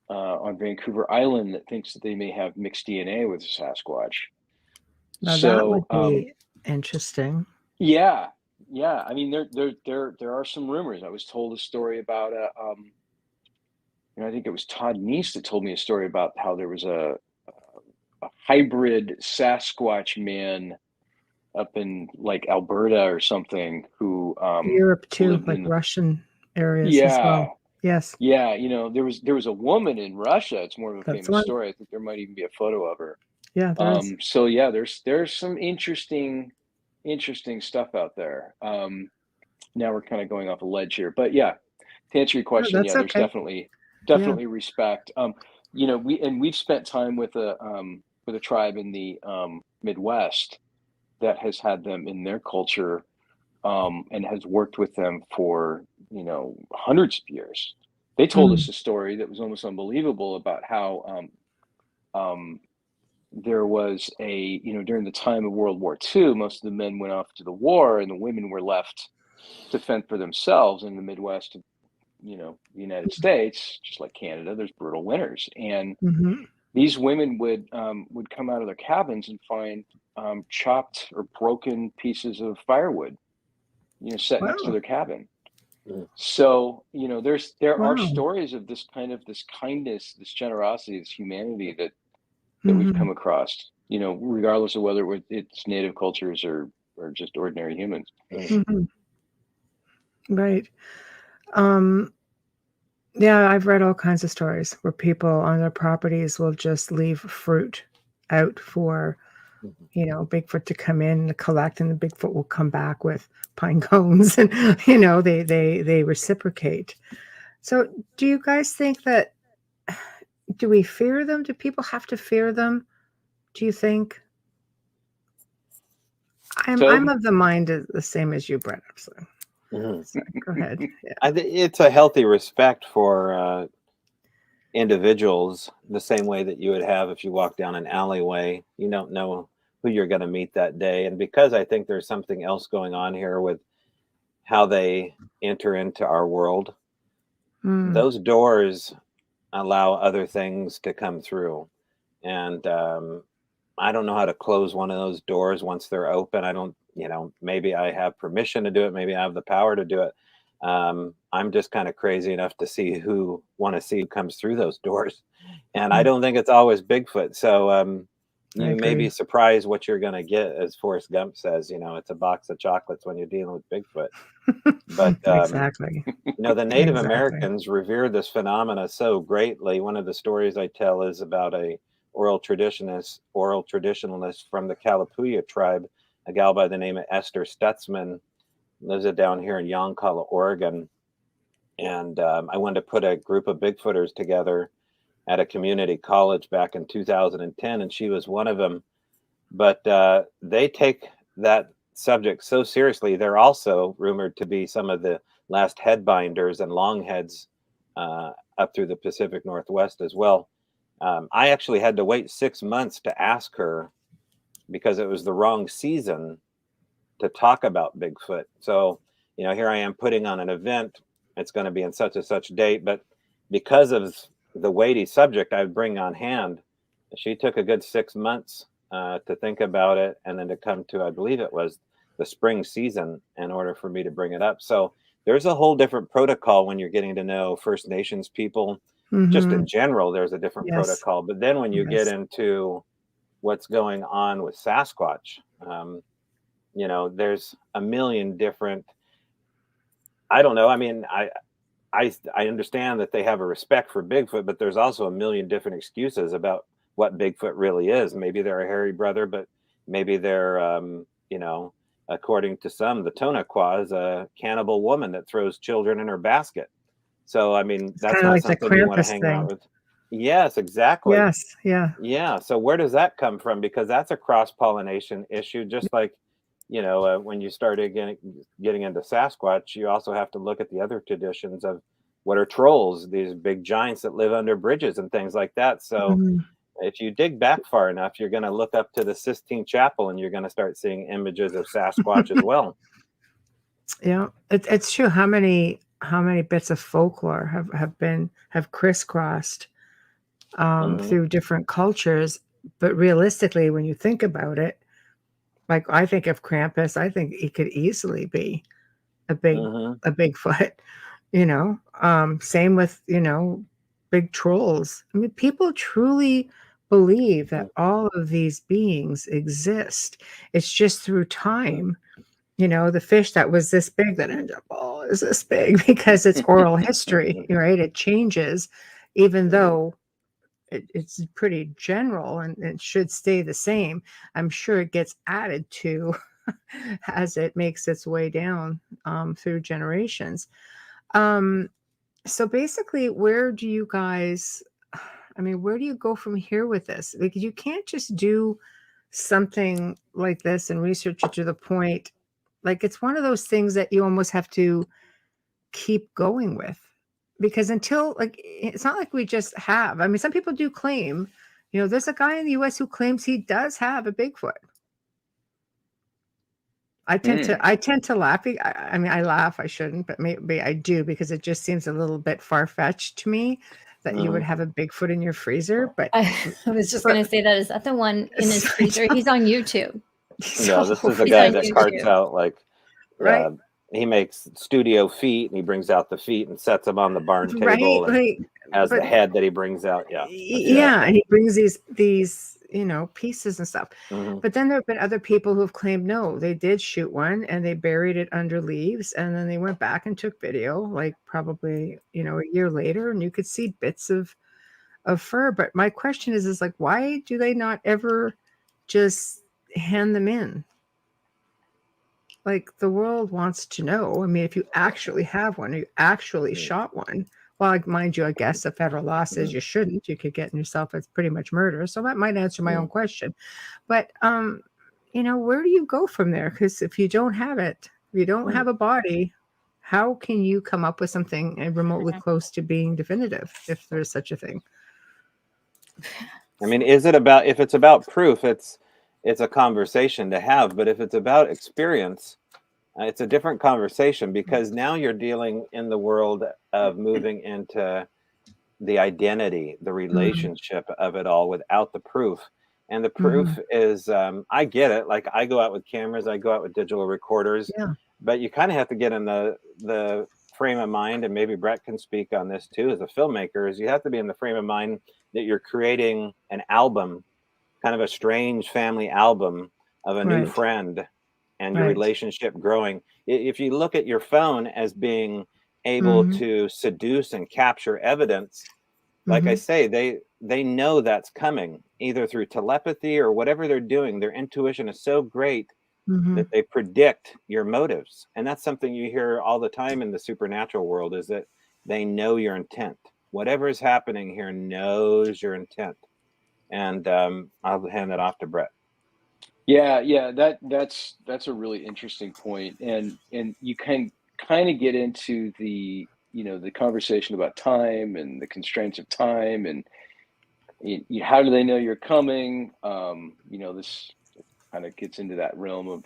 on Vancouver Island that thinks that they may have mixed DNA with a Sasquatch. Now that would be interesting. Yeah. I mean, there are some rumors. I was told a story about I think it was Todd Neese that told me a story about how there was a hybrid Sasquatch man up in like Alberta or something who Europe too, like Russian areas as well. Yes. Yeah, there was a woman in Russia. It's more of a famous story. I think there might even be a photo of her. Yeah. So yeah, there's some interesting stuff out there. Now we're kind of going off a ledge here, but yeah, to answer your question, there's definitely respect. We've spent time with a tribe in the Midwest that has had them in their culture and has worked with them for, hundreds of years. They told us a story that was almost unbelievable about how there was during the time of World War II, most of the men went off to the war and the women were left to fend for themselves in the Midwest of, the United States, just like Canada. There's brutal winters. And these women would come out of their cabins and find chopped or broken pieces of firewood, set next to their cabin. So, there are stories of this kindness, this generosity, this humanity that we've come across, regardless of whether it's native cultures or just ordinary humans. Right. Yeah, I've read all kinds of stories where people on their properties will just leave fruit out for, Bigfoot to come in and collect, and the Bigfoot will come back with pine cones, and they reciprocate. So, do you guys think that? Do we fear them? Do people have to fear them? Do you think? I'm of the mind the same as you, Brett. So go ahead. Yeah. It's a healthy respect for individuals, the same way that you would have if you walk down an alleyway. You don't know who you're going to meet that day. And because I think there's something else going on here with how they enter into our world, those doors allow other things to come through. And I don't know how to close one of those doors once they're open. I don't, maybe I have permission to do it. Maybe I have the power to do it. I'm just kind of crazy enough to see who comes through those doors. And I don't think it's always Bigfoot. So you may be surprised what you're going to get. As Forrest Gump says, it's a box of chocolates when you're dealing with Bigfoot. But exactly. The Native Americans revere this phenomena so greatly. One of the stories I tell is about a oral traditionalist from the Kalapuya tribe, a gal by the name of Esther Stutzman, lives down here in Yoncalla, Oregon. And I wanted to put a group of Bigfooters together at a community college back in 2010, and she was one of them. But they take that subject so seriously. They're also rumored to be some of the last headbinders and longheads up through the Pacific Northwest as well. I actually had to wait 6 months to ask her because it was the wrong season to talk about Bigfoot. So, here I am putting on an event. It's going to be in such and such date, but because of the weighty subject I would bring on hand, she took a good 6 months to think about it, and then to come to, I believe it was the spring season, in order for me to bring it up. So there's a whole different protocol when you're getting to know First Nations people. Just in general, there's a different protocol. But then when you get into what's going on with Sasquatch, there's a million different, I don't know. I mean, I understand that they have a respect for Bigfoot, but there's also a million different excuses about what Bigfoot really is. Maybe they're a hairy brother, but maybe they're, according to some, the Tonaqua is a cannibal woman that throws children in her basket. So, I mean, that's not like something the you want to Krampus hang thing. out with. Yes, exactly. Yes, yeah. Yeah. So where does that come from? Because that's a cross-pollination issue. Just like, when you started getting into Sasquatch, you also have to look at the other traditions of what are trolls, these big giants that live under bridges and things like that. So if you dig back far enough, you're going to look up to the Sistine Chapel and you're going to start seeing images of Sasquatch as well. Yeah, it's true. How many bits of folklore have crisscrossed through different cultures? But realistically, when you think about it, like I think of Krampus, I think he could easily be a Bigfoot. Same with big trolls. I mean, people truly believe that all of these beings exist. It's just through time. The fish that was this big that ended up, is this big, because it's oral history, right? It changes, even though it's pretty general and it should stay the same. I'm sure it gets added to as it makes its way down through generations. So basically, where do you go from here with this? Because you can't just do something like this and research it to the point, Like, it's one of those things that you almost have to keep going with, because until, like, it's not like we just have. I mean, some people do claim, you know, there's a guy in the US who claims he does have a Bigfoot. I tend to laugh. I mean, I laugh. I shouldn't, but maybe I do, because it just seems a little bit far-fetched to me that you would have a Bigfoot in your freezer. But I was just going to say that. Is that the one in his freezer? He's on YouTube. No, this is a guy that carts out, like, right. He makes studio feet, and he brings out the feet and sets them on the barn table, and Right. has the head that he brings out. Yeah. Yeah, and he brings these you know, pieces and stuff. Mhm. But then there have been other people who have claimed, no, they did shoot one and they buried it under leaves, and then they went back and took video, like probably, you know, a year later, and you could see bits of fur. But my question is like, why do they not ever just hand them in? Like, the world wants to know. I mean, if you actually have one, or you actually shot one, well, like, mind you, I guess the federal law says you shouldn't. You could get in yourself as pretty much murder. So that might answer my own question. But, you know, where do you go from there? Because if you don't have it, if you don't have a body, how can you come up with something remotely close to being definitive, if there's such a thing? I mean, if it's about proof, it's a conversation to have. But if it's about experience, it's a different conversation, because now you're dealing in the world of moving into the identity, the relationship of it all without the proof. And the proof is, I get it. Like, I go out with cameras, I go out with digital recorders, but you kind of have to get in the frame of mind, and maybe Brett can speak on this too, as a filmmaker, is you have to be in the frame of mind that you're creating an album, kind of a strange family album of a new friend, and your relationship growing. If you look at your phone as being able to seduce and capture evidence, like I say, they know that's coming, either through telepathy or whatever they're doing. Their intuition is so great that they predict your motives. And that's something you hear all the time in the supernatural world, is that they know your intent. Whatever is happening here knows your intent. And I'll hand it off to Brett. Yeah, that's a really interesting point, and you can kind of get into the conversation about time and the constraints of time, and how do they know you're coming? This kind of gets into that realm of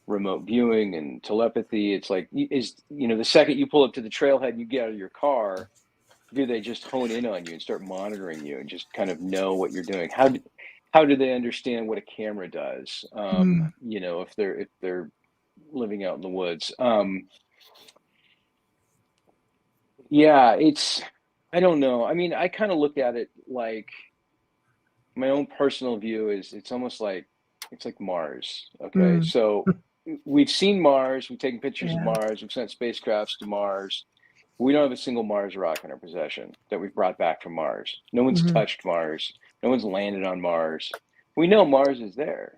remote viewing and telepathy. It's like, the second you pull up to the trailhead and you get out of your car, do they just hone in on you and start monitoring you and just kind of know what you're doing? How do they understand what a camera does? If they're living out in the woods. I don't know. I mean, I kind of look at it like, my own personal view is, it's almost like, it's like Mars. Okay. So we've seen Mars, we've taken pictures of Mars, we've sent spacecrafts to Mars. We don't have a single Mars rock in our possession that we've brought back from Mars. No one's touched Mars. No one's landed on Mars. We know Mars is there,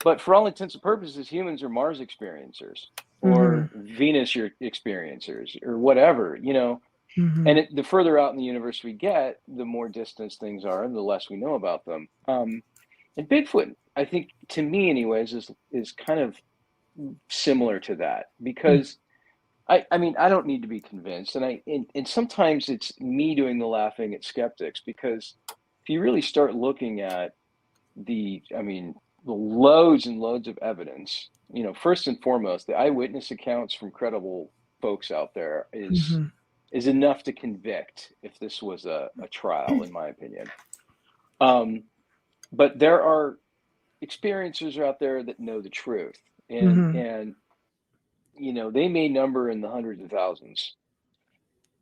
but for all intents and purposes, humans are Mars experiencers, or Venus experiencers, or whatever, And the further out in the universe we get, the more distance things are, and the less we know about them. And Bigfoot, I think, to me anyways, is kind of similar to that, because I mean, I don't need to be convinced, and sometimes it's me doing the laughing at skeptics, because if you really start looking at the loads and loads of evidence, first and foremost, the eyewitness accounts from credible folks out there is enough to convict if this was a trial, in my opinion. But there are experiencers out there that know the truth, and they may number in the hundreds of thousands.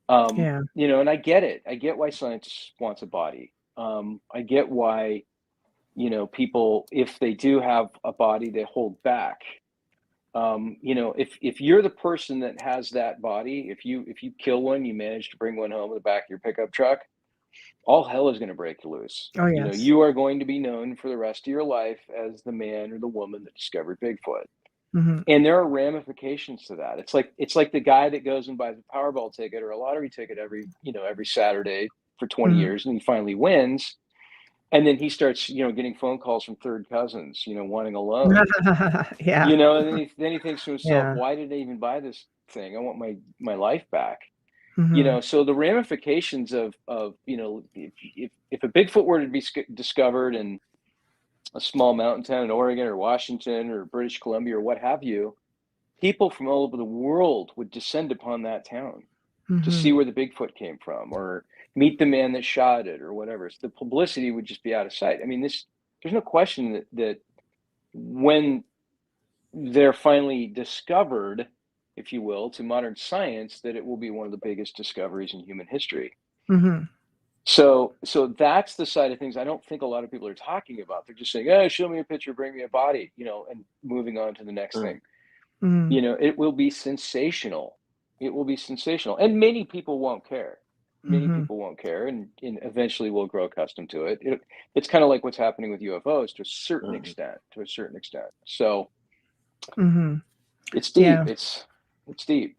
And I get it. I get why science wants a body. I get why, people, if they do have a body, they hold back. If you're the person that has that body, if you kill one, you manage to bring one home in the back of your pickup truck, all hell is going to break loose. Oh, yes. You are going to be known for the rest of your life as the man or the woman that discovered Bigfoot. And there are ramifications to that. It's like the guy that goes and buys a Powerball ticket or a lottery ticket every Saturday for 20 years, and he finally wins. And then he starts, getting phone calls from third cousins, wanting a loan. Yeah. And then he thinks to himself, Yeah. why did I even buy this thing? I want my life back. Mhm. So the ramifications of if a Bigfoot were to be discovered in a small mountain town in Oregon or Washington or British Columbia or what have you, people from all over the world would descend upon that town to see Mhm. where the Bigfoot came from or meet the man that shot it or whatever. So the publicity would just be out of sight. I mean, there's no question that when they're finally discovered, if you will, to modern science, that it will be one of the biggest discoveries in human history. Mhm. So that's the side of things I don't think a lot of people are talking about. They're just saying, "Oh, show me a picture, bring me a body," and moving on to the next thing. Mhm. It will be sensational. It will be sensational, and many people won't care. Many Mhm. people won't care, and eventually we'll grow accustomed to it. It's kind of like what's happening with UFOs to a certain extent. So Mhm. it's Yeah. deep. It's deep.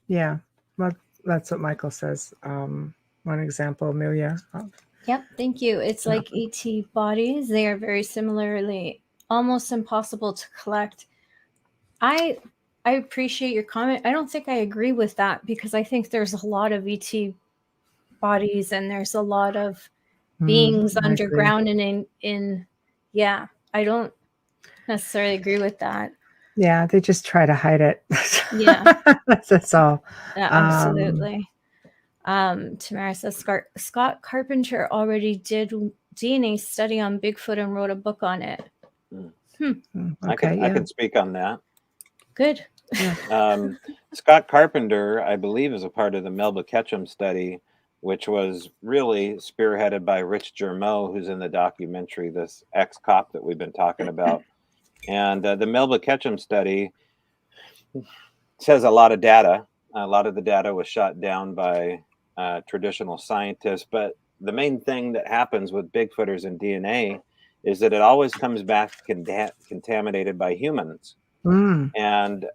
Yeah. Well, that's what Michael says. One example, Amelia. Yep, thank you. It's like ET bodies. They are very similarly almost impossible to collect. I appreciate your comment. I don't think I agree with that because I think there's a lot of ET bodies and there's a lot of beings I agree. underground and in yeah, I don't necessarily agree with that. Yeah, they just try to hide it. Yeah. That's all. Yeah, absolutely. Tamara says Scott Carpenter already did DNA study on Bigfoot and wrote a book on it. I can speak on that. Good. Scott Carpenter, I believe, is a part of the Melba Ketchum study, which was really spearheaded by Rich Germeau, who's in the documentary, this ex-cop that we've been talking about. And the Melba Ketchum study says a lot of data. A lot of the data was shot down by traditional scientists. But the main thing that happens with Bigfooters and DNA is that it always comes back contaminated by humans. And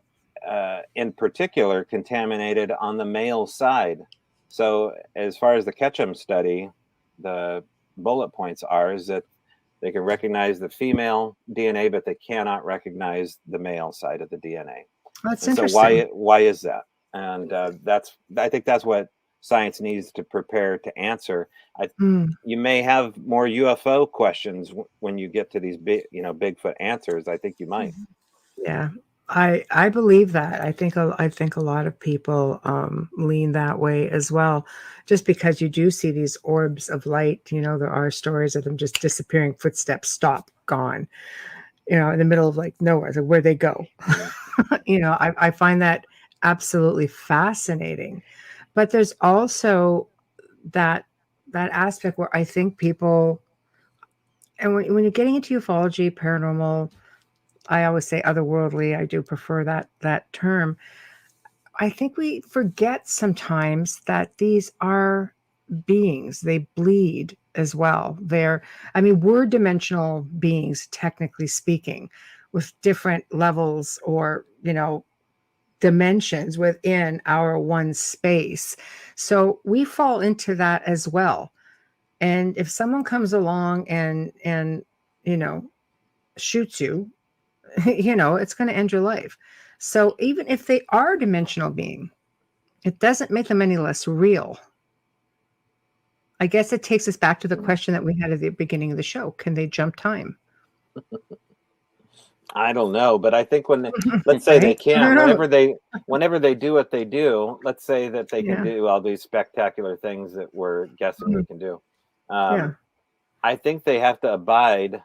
in particular, contaminated on the male side. So as far as the Ketchum study, the bullet points are is that they can recognize the female DNA, but they cannot recognize the male side of the DNA. That's and interesting. So why is that? And I think that's what science needs to prepare to answer. You may have more UFO questions when you get to these Bigfoot answers. I think you might. Yeah, I believe that. I think a lot of people lean that way as well, just because you do see these orbs of light. There are stories of them just disappearing, footsteps stop, gone. In the middle of like nowhere, so where they go. I find that absolutely fascinating. But there's also that aspect where I think people, and when you're getting into ufology, paranormal, I always say otherworldly. I do prefer that term. I think we forget sometimes that these are beings. They bleed as well. We're dimensional beings, technically speaking, with different levels or, dimensions within our one space. So we fall into that as well. And if someone comes along and shoots you, it's going to end your life. So even if they are a dimensional being, it doesn't make them any less real. I guess it takes us back to the question that we had at the beginning of the show. Can they jump time? I don't know, but I think let's say they can, whenever they do what they do, let's say that they can do all these spectacular things that we're guessing they can do. I think they have to abide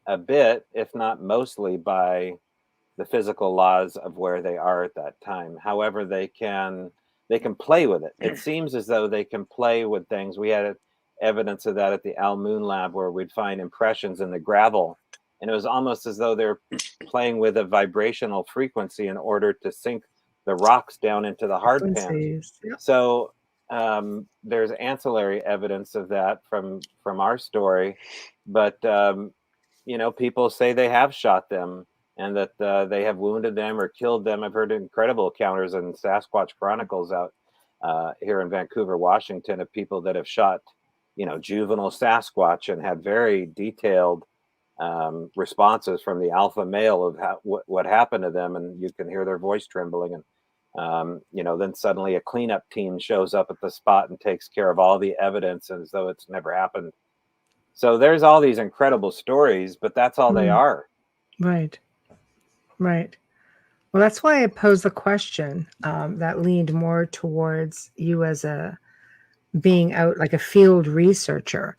a bit, if not mostly, by the physical laws of where they are at that time. However, they can play with it. It seems as though they can play with things. We had evidence of that at the Al Moon Lab, where we'd find impressions in the gravel, and it was almost as though they're playing with a vibrational frequency in order to sink the rocks down into the hard pan. So there's ancillary evidence of that from our story, but people say they have shot them and that they have wounded them or killed them. I've heard incredible encounters in Sasquatch Chronicles out here in Vancouver, Washington, of people that have shot juvenile Sasquatch, and had very detailed responses from the alpha male of what happened to them, and you can hear their voice trembling. And then suddenly a cleanup team shows up at the spot and takes care of all the evidence as though it's never happened. So there's all these incredible stories, but that's all they are. Right. Right. Well, that's why I posed the question that leaned more towards you as being out like a field researcher,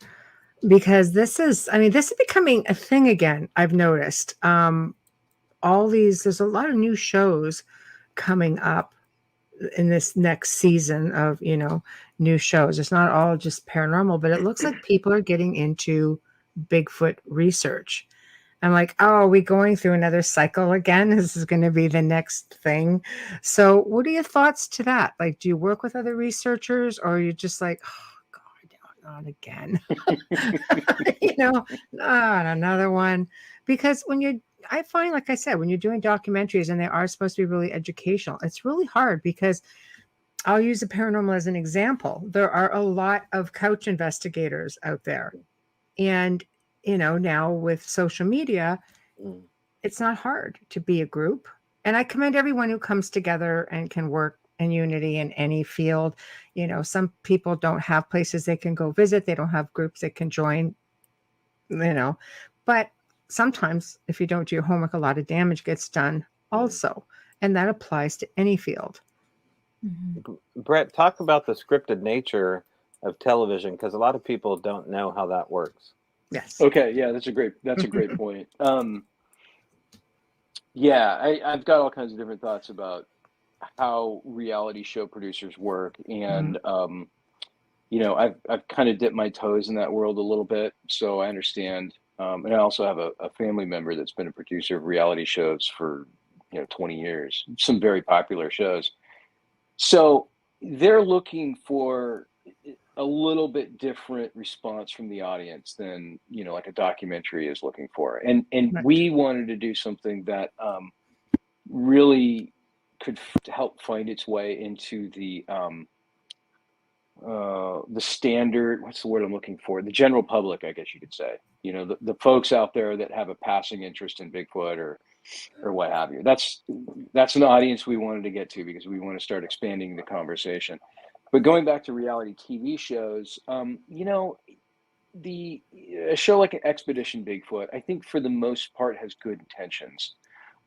because this is becoming a thing again. I've noticed there's a lot of new shows coming up in this next season of, new shows. It's not all just paranormal, but it looks like people are getting into Bigfoot research. I'm like, oh, are we going through another cycle again? This is going to be the next thing. So what are your thoughts to that? Like, do you work with other researchers, or are you just like, oh God, not again? Not another one. Because I find, like I said, when you're doing documentaries and they are supposed to be really educational, it's really hard, because I'll use the paranormal as an example. There are a lot of couch investigators out there. And now with social media, it's not hard to be a group. And I commend everyone who comes together and can work in unity in any field. Some people don't have places they can go visit. They don't have groups they can join, but sometimes if you don't do your homework, a lot of damage gets done also. And that applies to any field. Brett, talk about the scripted nature of television, because a lot of people don't know how that works. Yes. Okay. Yeah, that's a great point. I've got all kinds of different thoughts about how reality show producers work, and I've kind of dipped my toes in that world a little bit, so I understand. And I also have a family member that's been a producer of reality shows for 20 years, some very popular shows. So they're looking for a little bit different response from the audience than like a documentary is looking for, and we wanted to do something that really could help find its way into the standard, what's the word I'm looking for, the general public, I guess you could say, the folks out there that have a passing interest in Bigfoot or what have you. That's an audience we wanted to get to, because we want to start expanding the conversation. But going back to reality TV shows, a show like Expedition Bigfoot, I think for the most part has good intentions.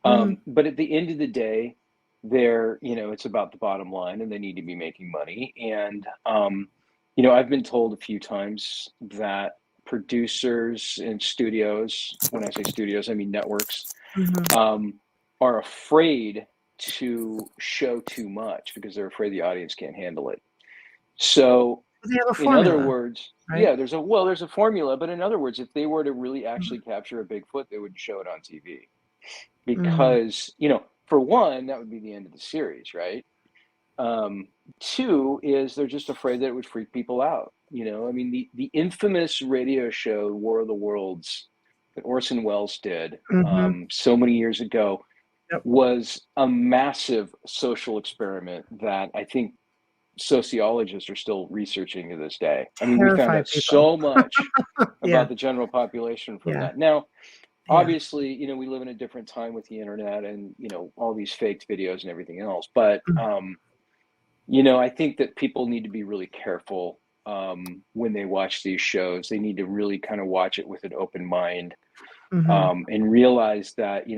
But at the end of the day, it's about the bottom line, and they need to be making money. And, I've been told a few times that producers and studios, when I say studios, I mean networks, are afraid to show too much because they're afraid the audience can't handle it. So in other words, right? There's a formula, but in other words, if they were to really actually capture a Bigfoot, they would show it on TV, because, for one, that would be the end of the series, right? Two is they're just afraid that it would freak people out. The infamous radio show War of the Worlds that Orson Welles did so many years ago was a massive social experiment that I think sociologists are still researching to this day. We found out so much about the general population from that. Now, obviously, we live in a different time with the internet and, all these faked videos and everything else. But, I think that people need to be really careful when they watch these shows. They need to really kind of watch it with an open mind and realize that,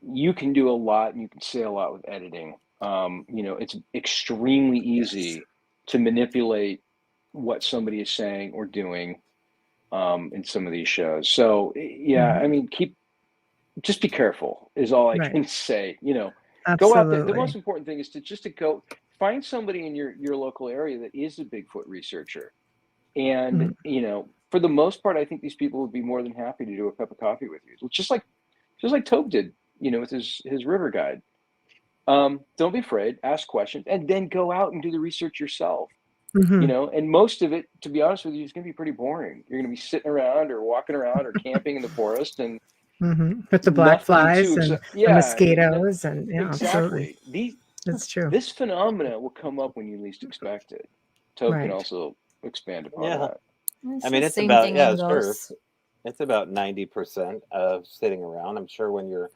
you can do a lot and you can say a lot with editing. It's extremely easy to manipulate what somebody is saying or doing in some of these shows. So just be careful is all I can say. Go out there. The most important thing is to go find somebody in your local area that is a Bigfoot researcher. And, for the most part, I think these people would be more than happy to do a cup of coffee with you. Just like Tobe did, with his river guide. Don't be afraid, ask questions, and then go out and do the research yourself. And most of it, to be honest with you, is going to be pretty boring. You're going to be sitting around or walking around or camping in the forest and with the black flies and the mosquitoes and exactly. Absolutely. That's true. This phenomena will come up when you least expect it. Tobe can also expand upon Yeah. that. It's I mean, the it's same about, thing yeah, in sure. ghosts. It's about 90% of sitting around. I'm sure when you're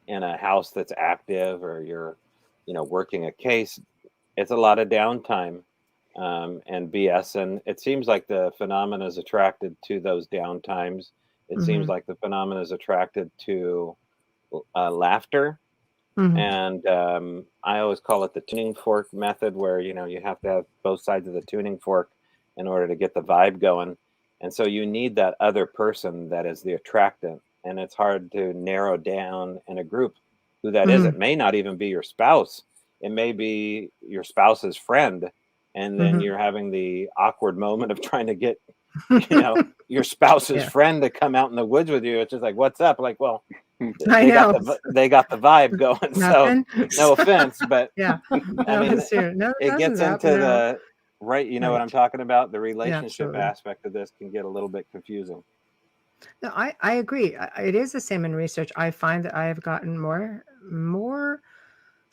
in a house that's active or you're, working a case, it's a lot of downtime and BS. And it seems like the phenomena is attracted to those downtimes. It seems Mhm. like the phenomena is attracted to laughter. Mhm. And I always call it the tuning fork method, where you have to have both sides of the tuning fork in order to get the vibe going. And so you need that other person that is the attractant, and it's hard to narrow down in a group who that is. Mhm. It may not even be your spouse. It may be your spouse's friend, and then Mhm. you're having the awkward moment of trying to get your spouse's Yeah. friend to come out in the woods with you. It's just like, what's up? Like, well, I they got know. they got the vibe going. So Nothing. no offense, but Yeah. I No, mean, it's true. No, it nothing's gets up. into No. the right. You know what I'm Right. talking about? The Yeah, relationship absolutely. aspect of this can get a little bit confusing. No, I agree. It is the same in research. I find that I have gotten more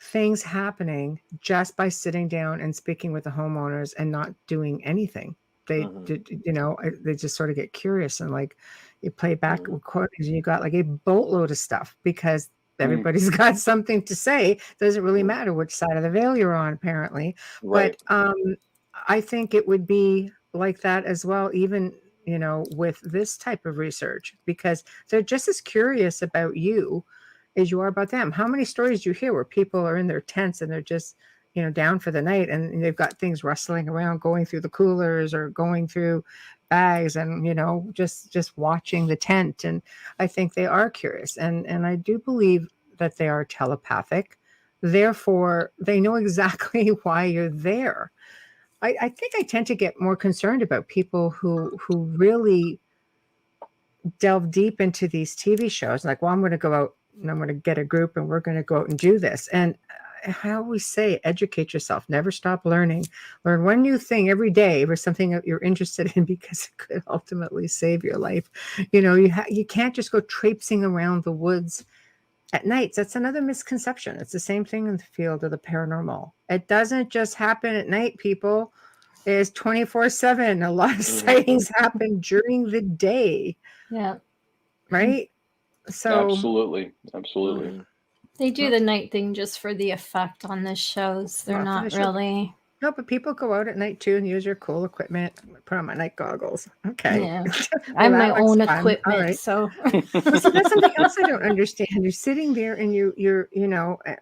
things happening just by sitting down and speaking with the homeowners and not doing anything. They Mhm. they just sort of get curious, and like you play back Mhm. recordings and you got like a boatload of stuff because Mm. everybody's got something to say. Doesn't really Mhm. matter which side of the veil you're on, apparently. Right. But I think it would be like that as well, even with this type of research, because they're just as curious about you as you are about them. How many stories do you hear where people are in their tents and they're just down for the night, and they've got things rustling around, going through the coolers or going through bags, and just watching the tent. And I think they are curious, and I do believe that they are telepathic, therefore they know exactly why you're there. I think I tend to get more concerned about people who really delve deep into these TV shows. Like, well, I'm going to go out and I'm going to get a group and we're going to go out and do this. And I always say, educate yourself, never stop learning. Learn one new thing every day or something that you're interested in, because it could ultimately save your life. You can't just go traipsing around the woods at night. That's another misconception. It's the same thing in the field of the paranormal. It doesn't just happen at night, people. It's 24/7. A lot of sightings happen during the day, Yeah. right? So Absolutely. Absolutely. Mhm. They do the night thing just for the effect on the shows. They're Not for the not show. really. No, but people go out at night too and use your cool equipment. Put on my night goggles. Okay. Yeah. Well, I have my that looks own fun. All equipment, right. so Well, see, that's something else I don't understand. You're sitting there and you're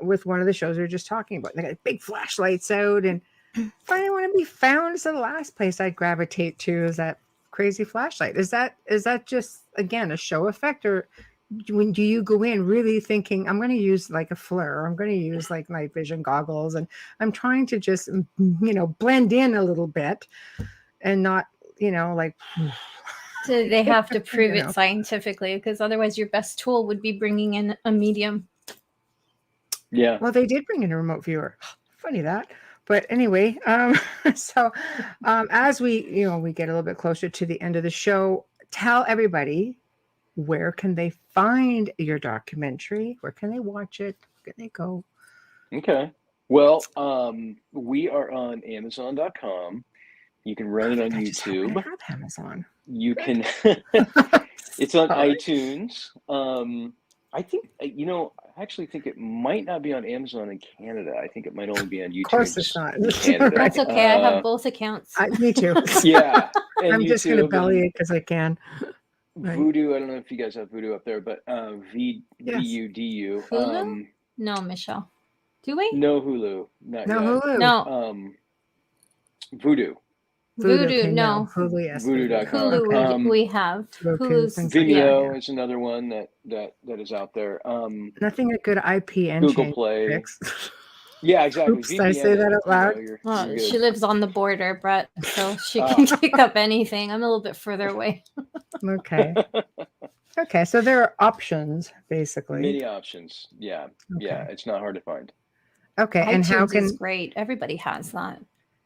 with one of the shows we were just talking about. They got big flashlights out, and if I want to be found, it's the last place I'd gravitate to is that crazy flashlight. Is that just, again, a show effect, or when do you go in really thinking, I'm going to use like a flare, I'm going to use like night vision goggles, and I'm trying to just blend in a little bit and not like so they have to prove you it know. scientifically, because otherwise your best tool would be bringing in a medium. Yeah. Well, they did bring in a remote viewer. Funny that. But anyway, so as we we get a little bit closer to the end of the show, tell everybody, where can they find your documentary? Where can they watch it? Where can they go? Okay. Well, we are on Amazon.com. You can rent it on I just happen YouTube. to have Amazon. You can. It's on All right. iTunes. I think I actually think it might not be on Amazon in Canada. I think it might only be on YouTube. Of course it's not. in Canada. That's okay. I have both accounts. Me too. Yeah, and I'm just going to YouTube belly and it because I can. Right. Voodoo. I don't know if you guys have Voodoo up there, but Yes. VUDU. Hulu? No, Michelle. Do we? No Hulu, not No yet. Hulu. No. Voodoo. Voodoo, okay, no. Hulu, yes. Voodoo.com. Hulu we have. Roku, Hulu's things like that, Vimeo yeah. is another one that is out there. Nothing a good IPN Google change Play. fix. Yeah, exactly. Oops, did I say that out loud? You're She good. lives on the border, Brett, so she can pick up anything. I'm a little bit further away. Okay. Okay, so there are options, basically. Many options. Yeah. Yeah. Okay. It's not hard to find. Okay, and how iTunes is can great. Everybody has that.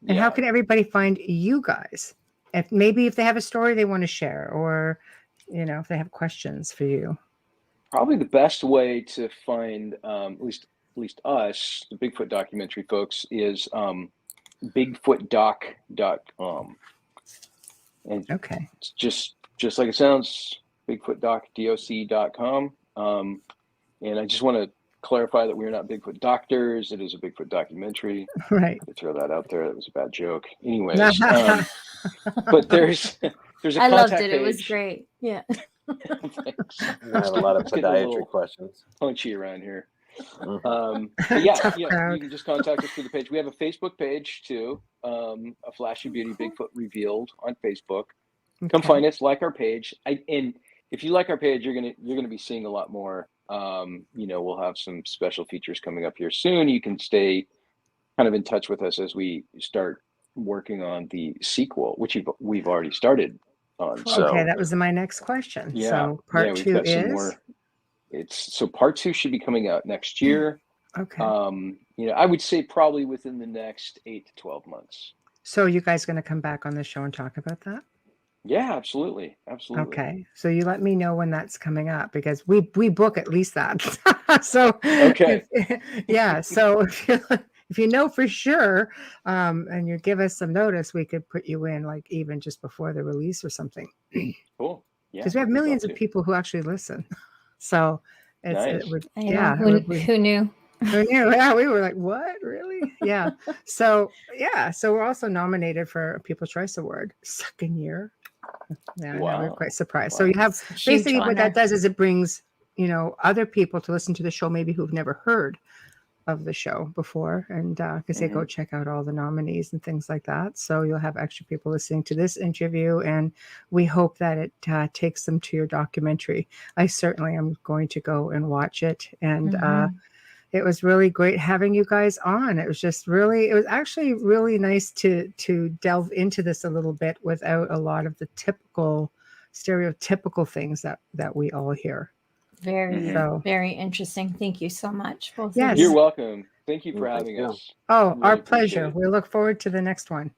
and how can everybody find you guys? If they have a story they want to share, or if they have questions for you. Probably the best way to find at least us, the Bigfoot documentary folks, is bigfootdoc.com. And Okay. it's just like it sounds, BigfootDoc.com. And I just want to clarify that we're not Bigfoot doctors. It is a Bigfoot documentary. Right. To throw that out there, that was a bad joke. Anyways, but there's a I loved contact it. page. It was great. Yeah. Thanks. I have a lot of It's getting a podiatry little questions. punchy around here. But yeah, Tough you crowd. can just contact us through the page. We have a Facebook page too, a Flashy Beauty Bigfoot Revealed on Facebook. Come find us, like our page. And if you like our page, you're gonna be seeing a lot more. We'll have some special features coming up here soon. You can stay kind of in touch with us as we start working on the sequel, which we've already started on. So Okay, that was my next question. yeah, So part we've 2 got some is more. So part 2 should be coming out next year. okay. I would say probably within the next 8 to 12 months. So you guys going to come back on the show and talk about that? Yeah, absolutely. Okay. So you let me know when that's coming up, because we book at least that. So okay. Yeah. So if you know for sure, and you give us some notice, we could put you in like even just before the release or something. Cool. Yeah. Because we have millions of people who actually listen. So Nice. Who knew? Who knew? Yeah, we were like, what? Really? Yeah. So we're also nominated for a People's Choice Award second year. Yeah, Wow. we're quite surprised. So you have basically what that does is it brings, other people to listen to the show, maybe who've never heard of the show before, and because they go check out all the nominees and things like that. So you'll have extra people listening to this interview, and we hope that it takes them to your documentary. I certainly am going to go and watch it, and it was really great having you guys on. It was actually really nice to delve into this a little bit without a lot of the typical stereotypical things that we all hear. Very interesting. Thank you so much. Both Yes. of you. You're welcome. Thank you for having us. Oh, Really our appreciate pleasure. it. We look forward to the next one.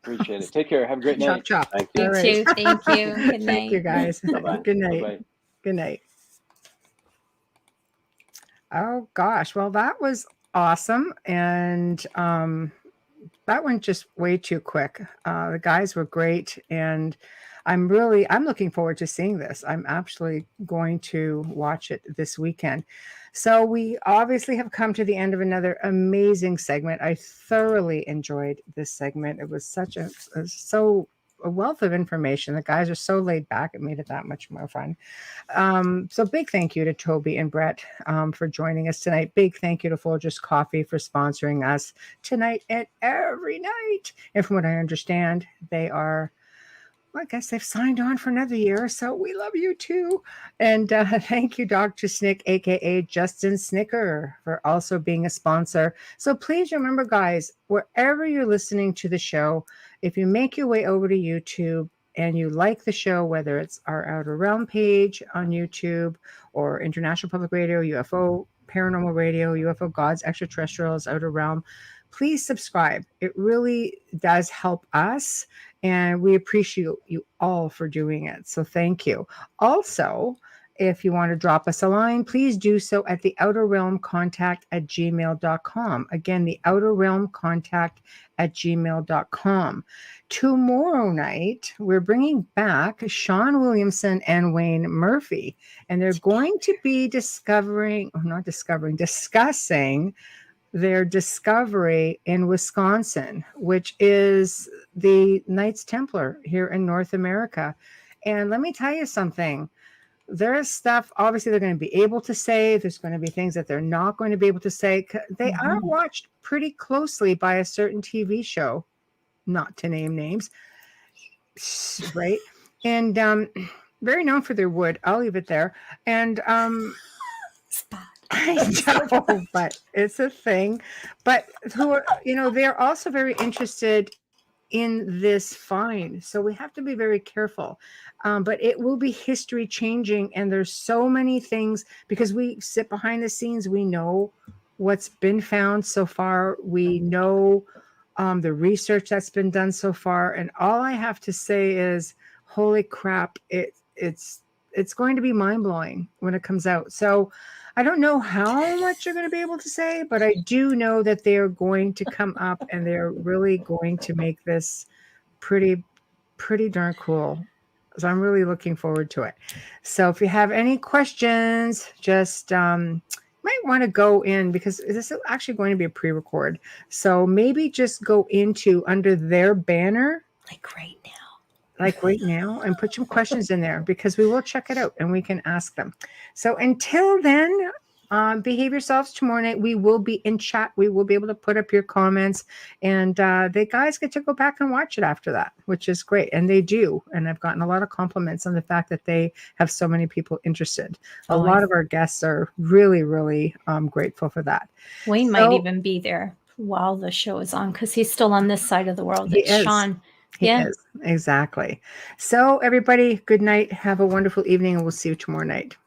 Appreciate it. Take care. Have a great Chop, night. chop. Thank You you. All right. too. Thank you. Good night. Thank you, guys. Bye-bye. Good night. Bye-bye. Good night. Oh gosh, well that was awesome, and that went just way too quick. The guys were great, and I'm looking forward to seeing this. I'm actually going to watch it this weekend. So we obviously have come to the end of another amazing segment. I thoroughly enjoyed this segment. It was such a wealth of information. The guys are so laid back. It made it that much more fun. So big thank you to Tobe and Brett for joining us tonight. Big thank you to Folgers Coffee for sponsoring us tonight and every night. And from what I understand, they are, I guess they've signed on for another year, so we love you too. And thank you, Dr. Snick, aka Justin Snicker, for also being a sponsor. So please remember, guys, wherever you're listening to the show, if you make your way over to YouTube and you like the show, whether it's our Outer Realm page on YouTube or International Public Radio, UFO Paranormal Radio, UFO Gods, Extraterrestrials, Outer Realm, please subscribe. It really does help us, and we appreciate you all for doing it. So thank you. Also, if you want to drop us a line, please do so at theouterrealmcontact@gmail.com. Again, theouterrealmcontact@gmail.com. Tomorrow night, we're bringing back Sean Williamson and Wayne Murphy, and they're going to be discussing their discovery in Wisconsin, which is the Knights Templar here in North America. And let me tell you something. There's stuff, obviously, they're going to be able to say. There's going to be things that they're not going to be able to say. They are watched pretty closely by a certain TV show, not to name names, right? And very known for their wood. I'll leave it there. And I know, but it's a thing. But they're also very interested in this find. So we have to be very careful. But it will be history changing. And there's so many things, because we sit behind the scenes. We know what's been found so far. We know the research that's been done so far. And all I have to say is, holy crap, it's going to be mind-blowing when it comes out. So I don't know how much you're going to be able to say, but I do know that they're going to come up and they're really going to make this pretty pretty darn cool. So I'm really looking forward to it. So if you have any questions, just might want to go in, because this is actually going to be a pre-record. So maybe just go into under their banner. Like right now. Like right now, and put some questions in there, because we will check it out and we can ask them. So until then, behave yourselves tomorrow night. We will be in chat. We will be able to put up your comments, and the guys get to go back and watch it after that, which is great. And they do. And I've gotten a lot of compliments on the fact that they have so many people interested. A lot of our guests are really, really grateful for that. Wayne might even be there while the show is on, because he's still on this side of the world. He It's is. Sean. He is. Exactly. So everybody, good night. Have a wonderful evening, and we'll see you tomorrow night.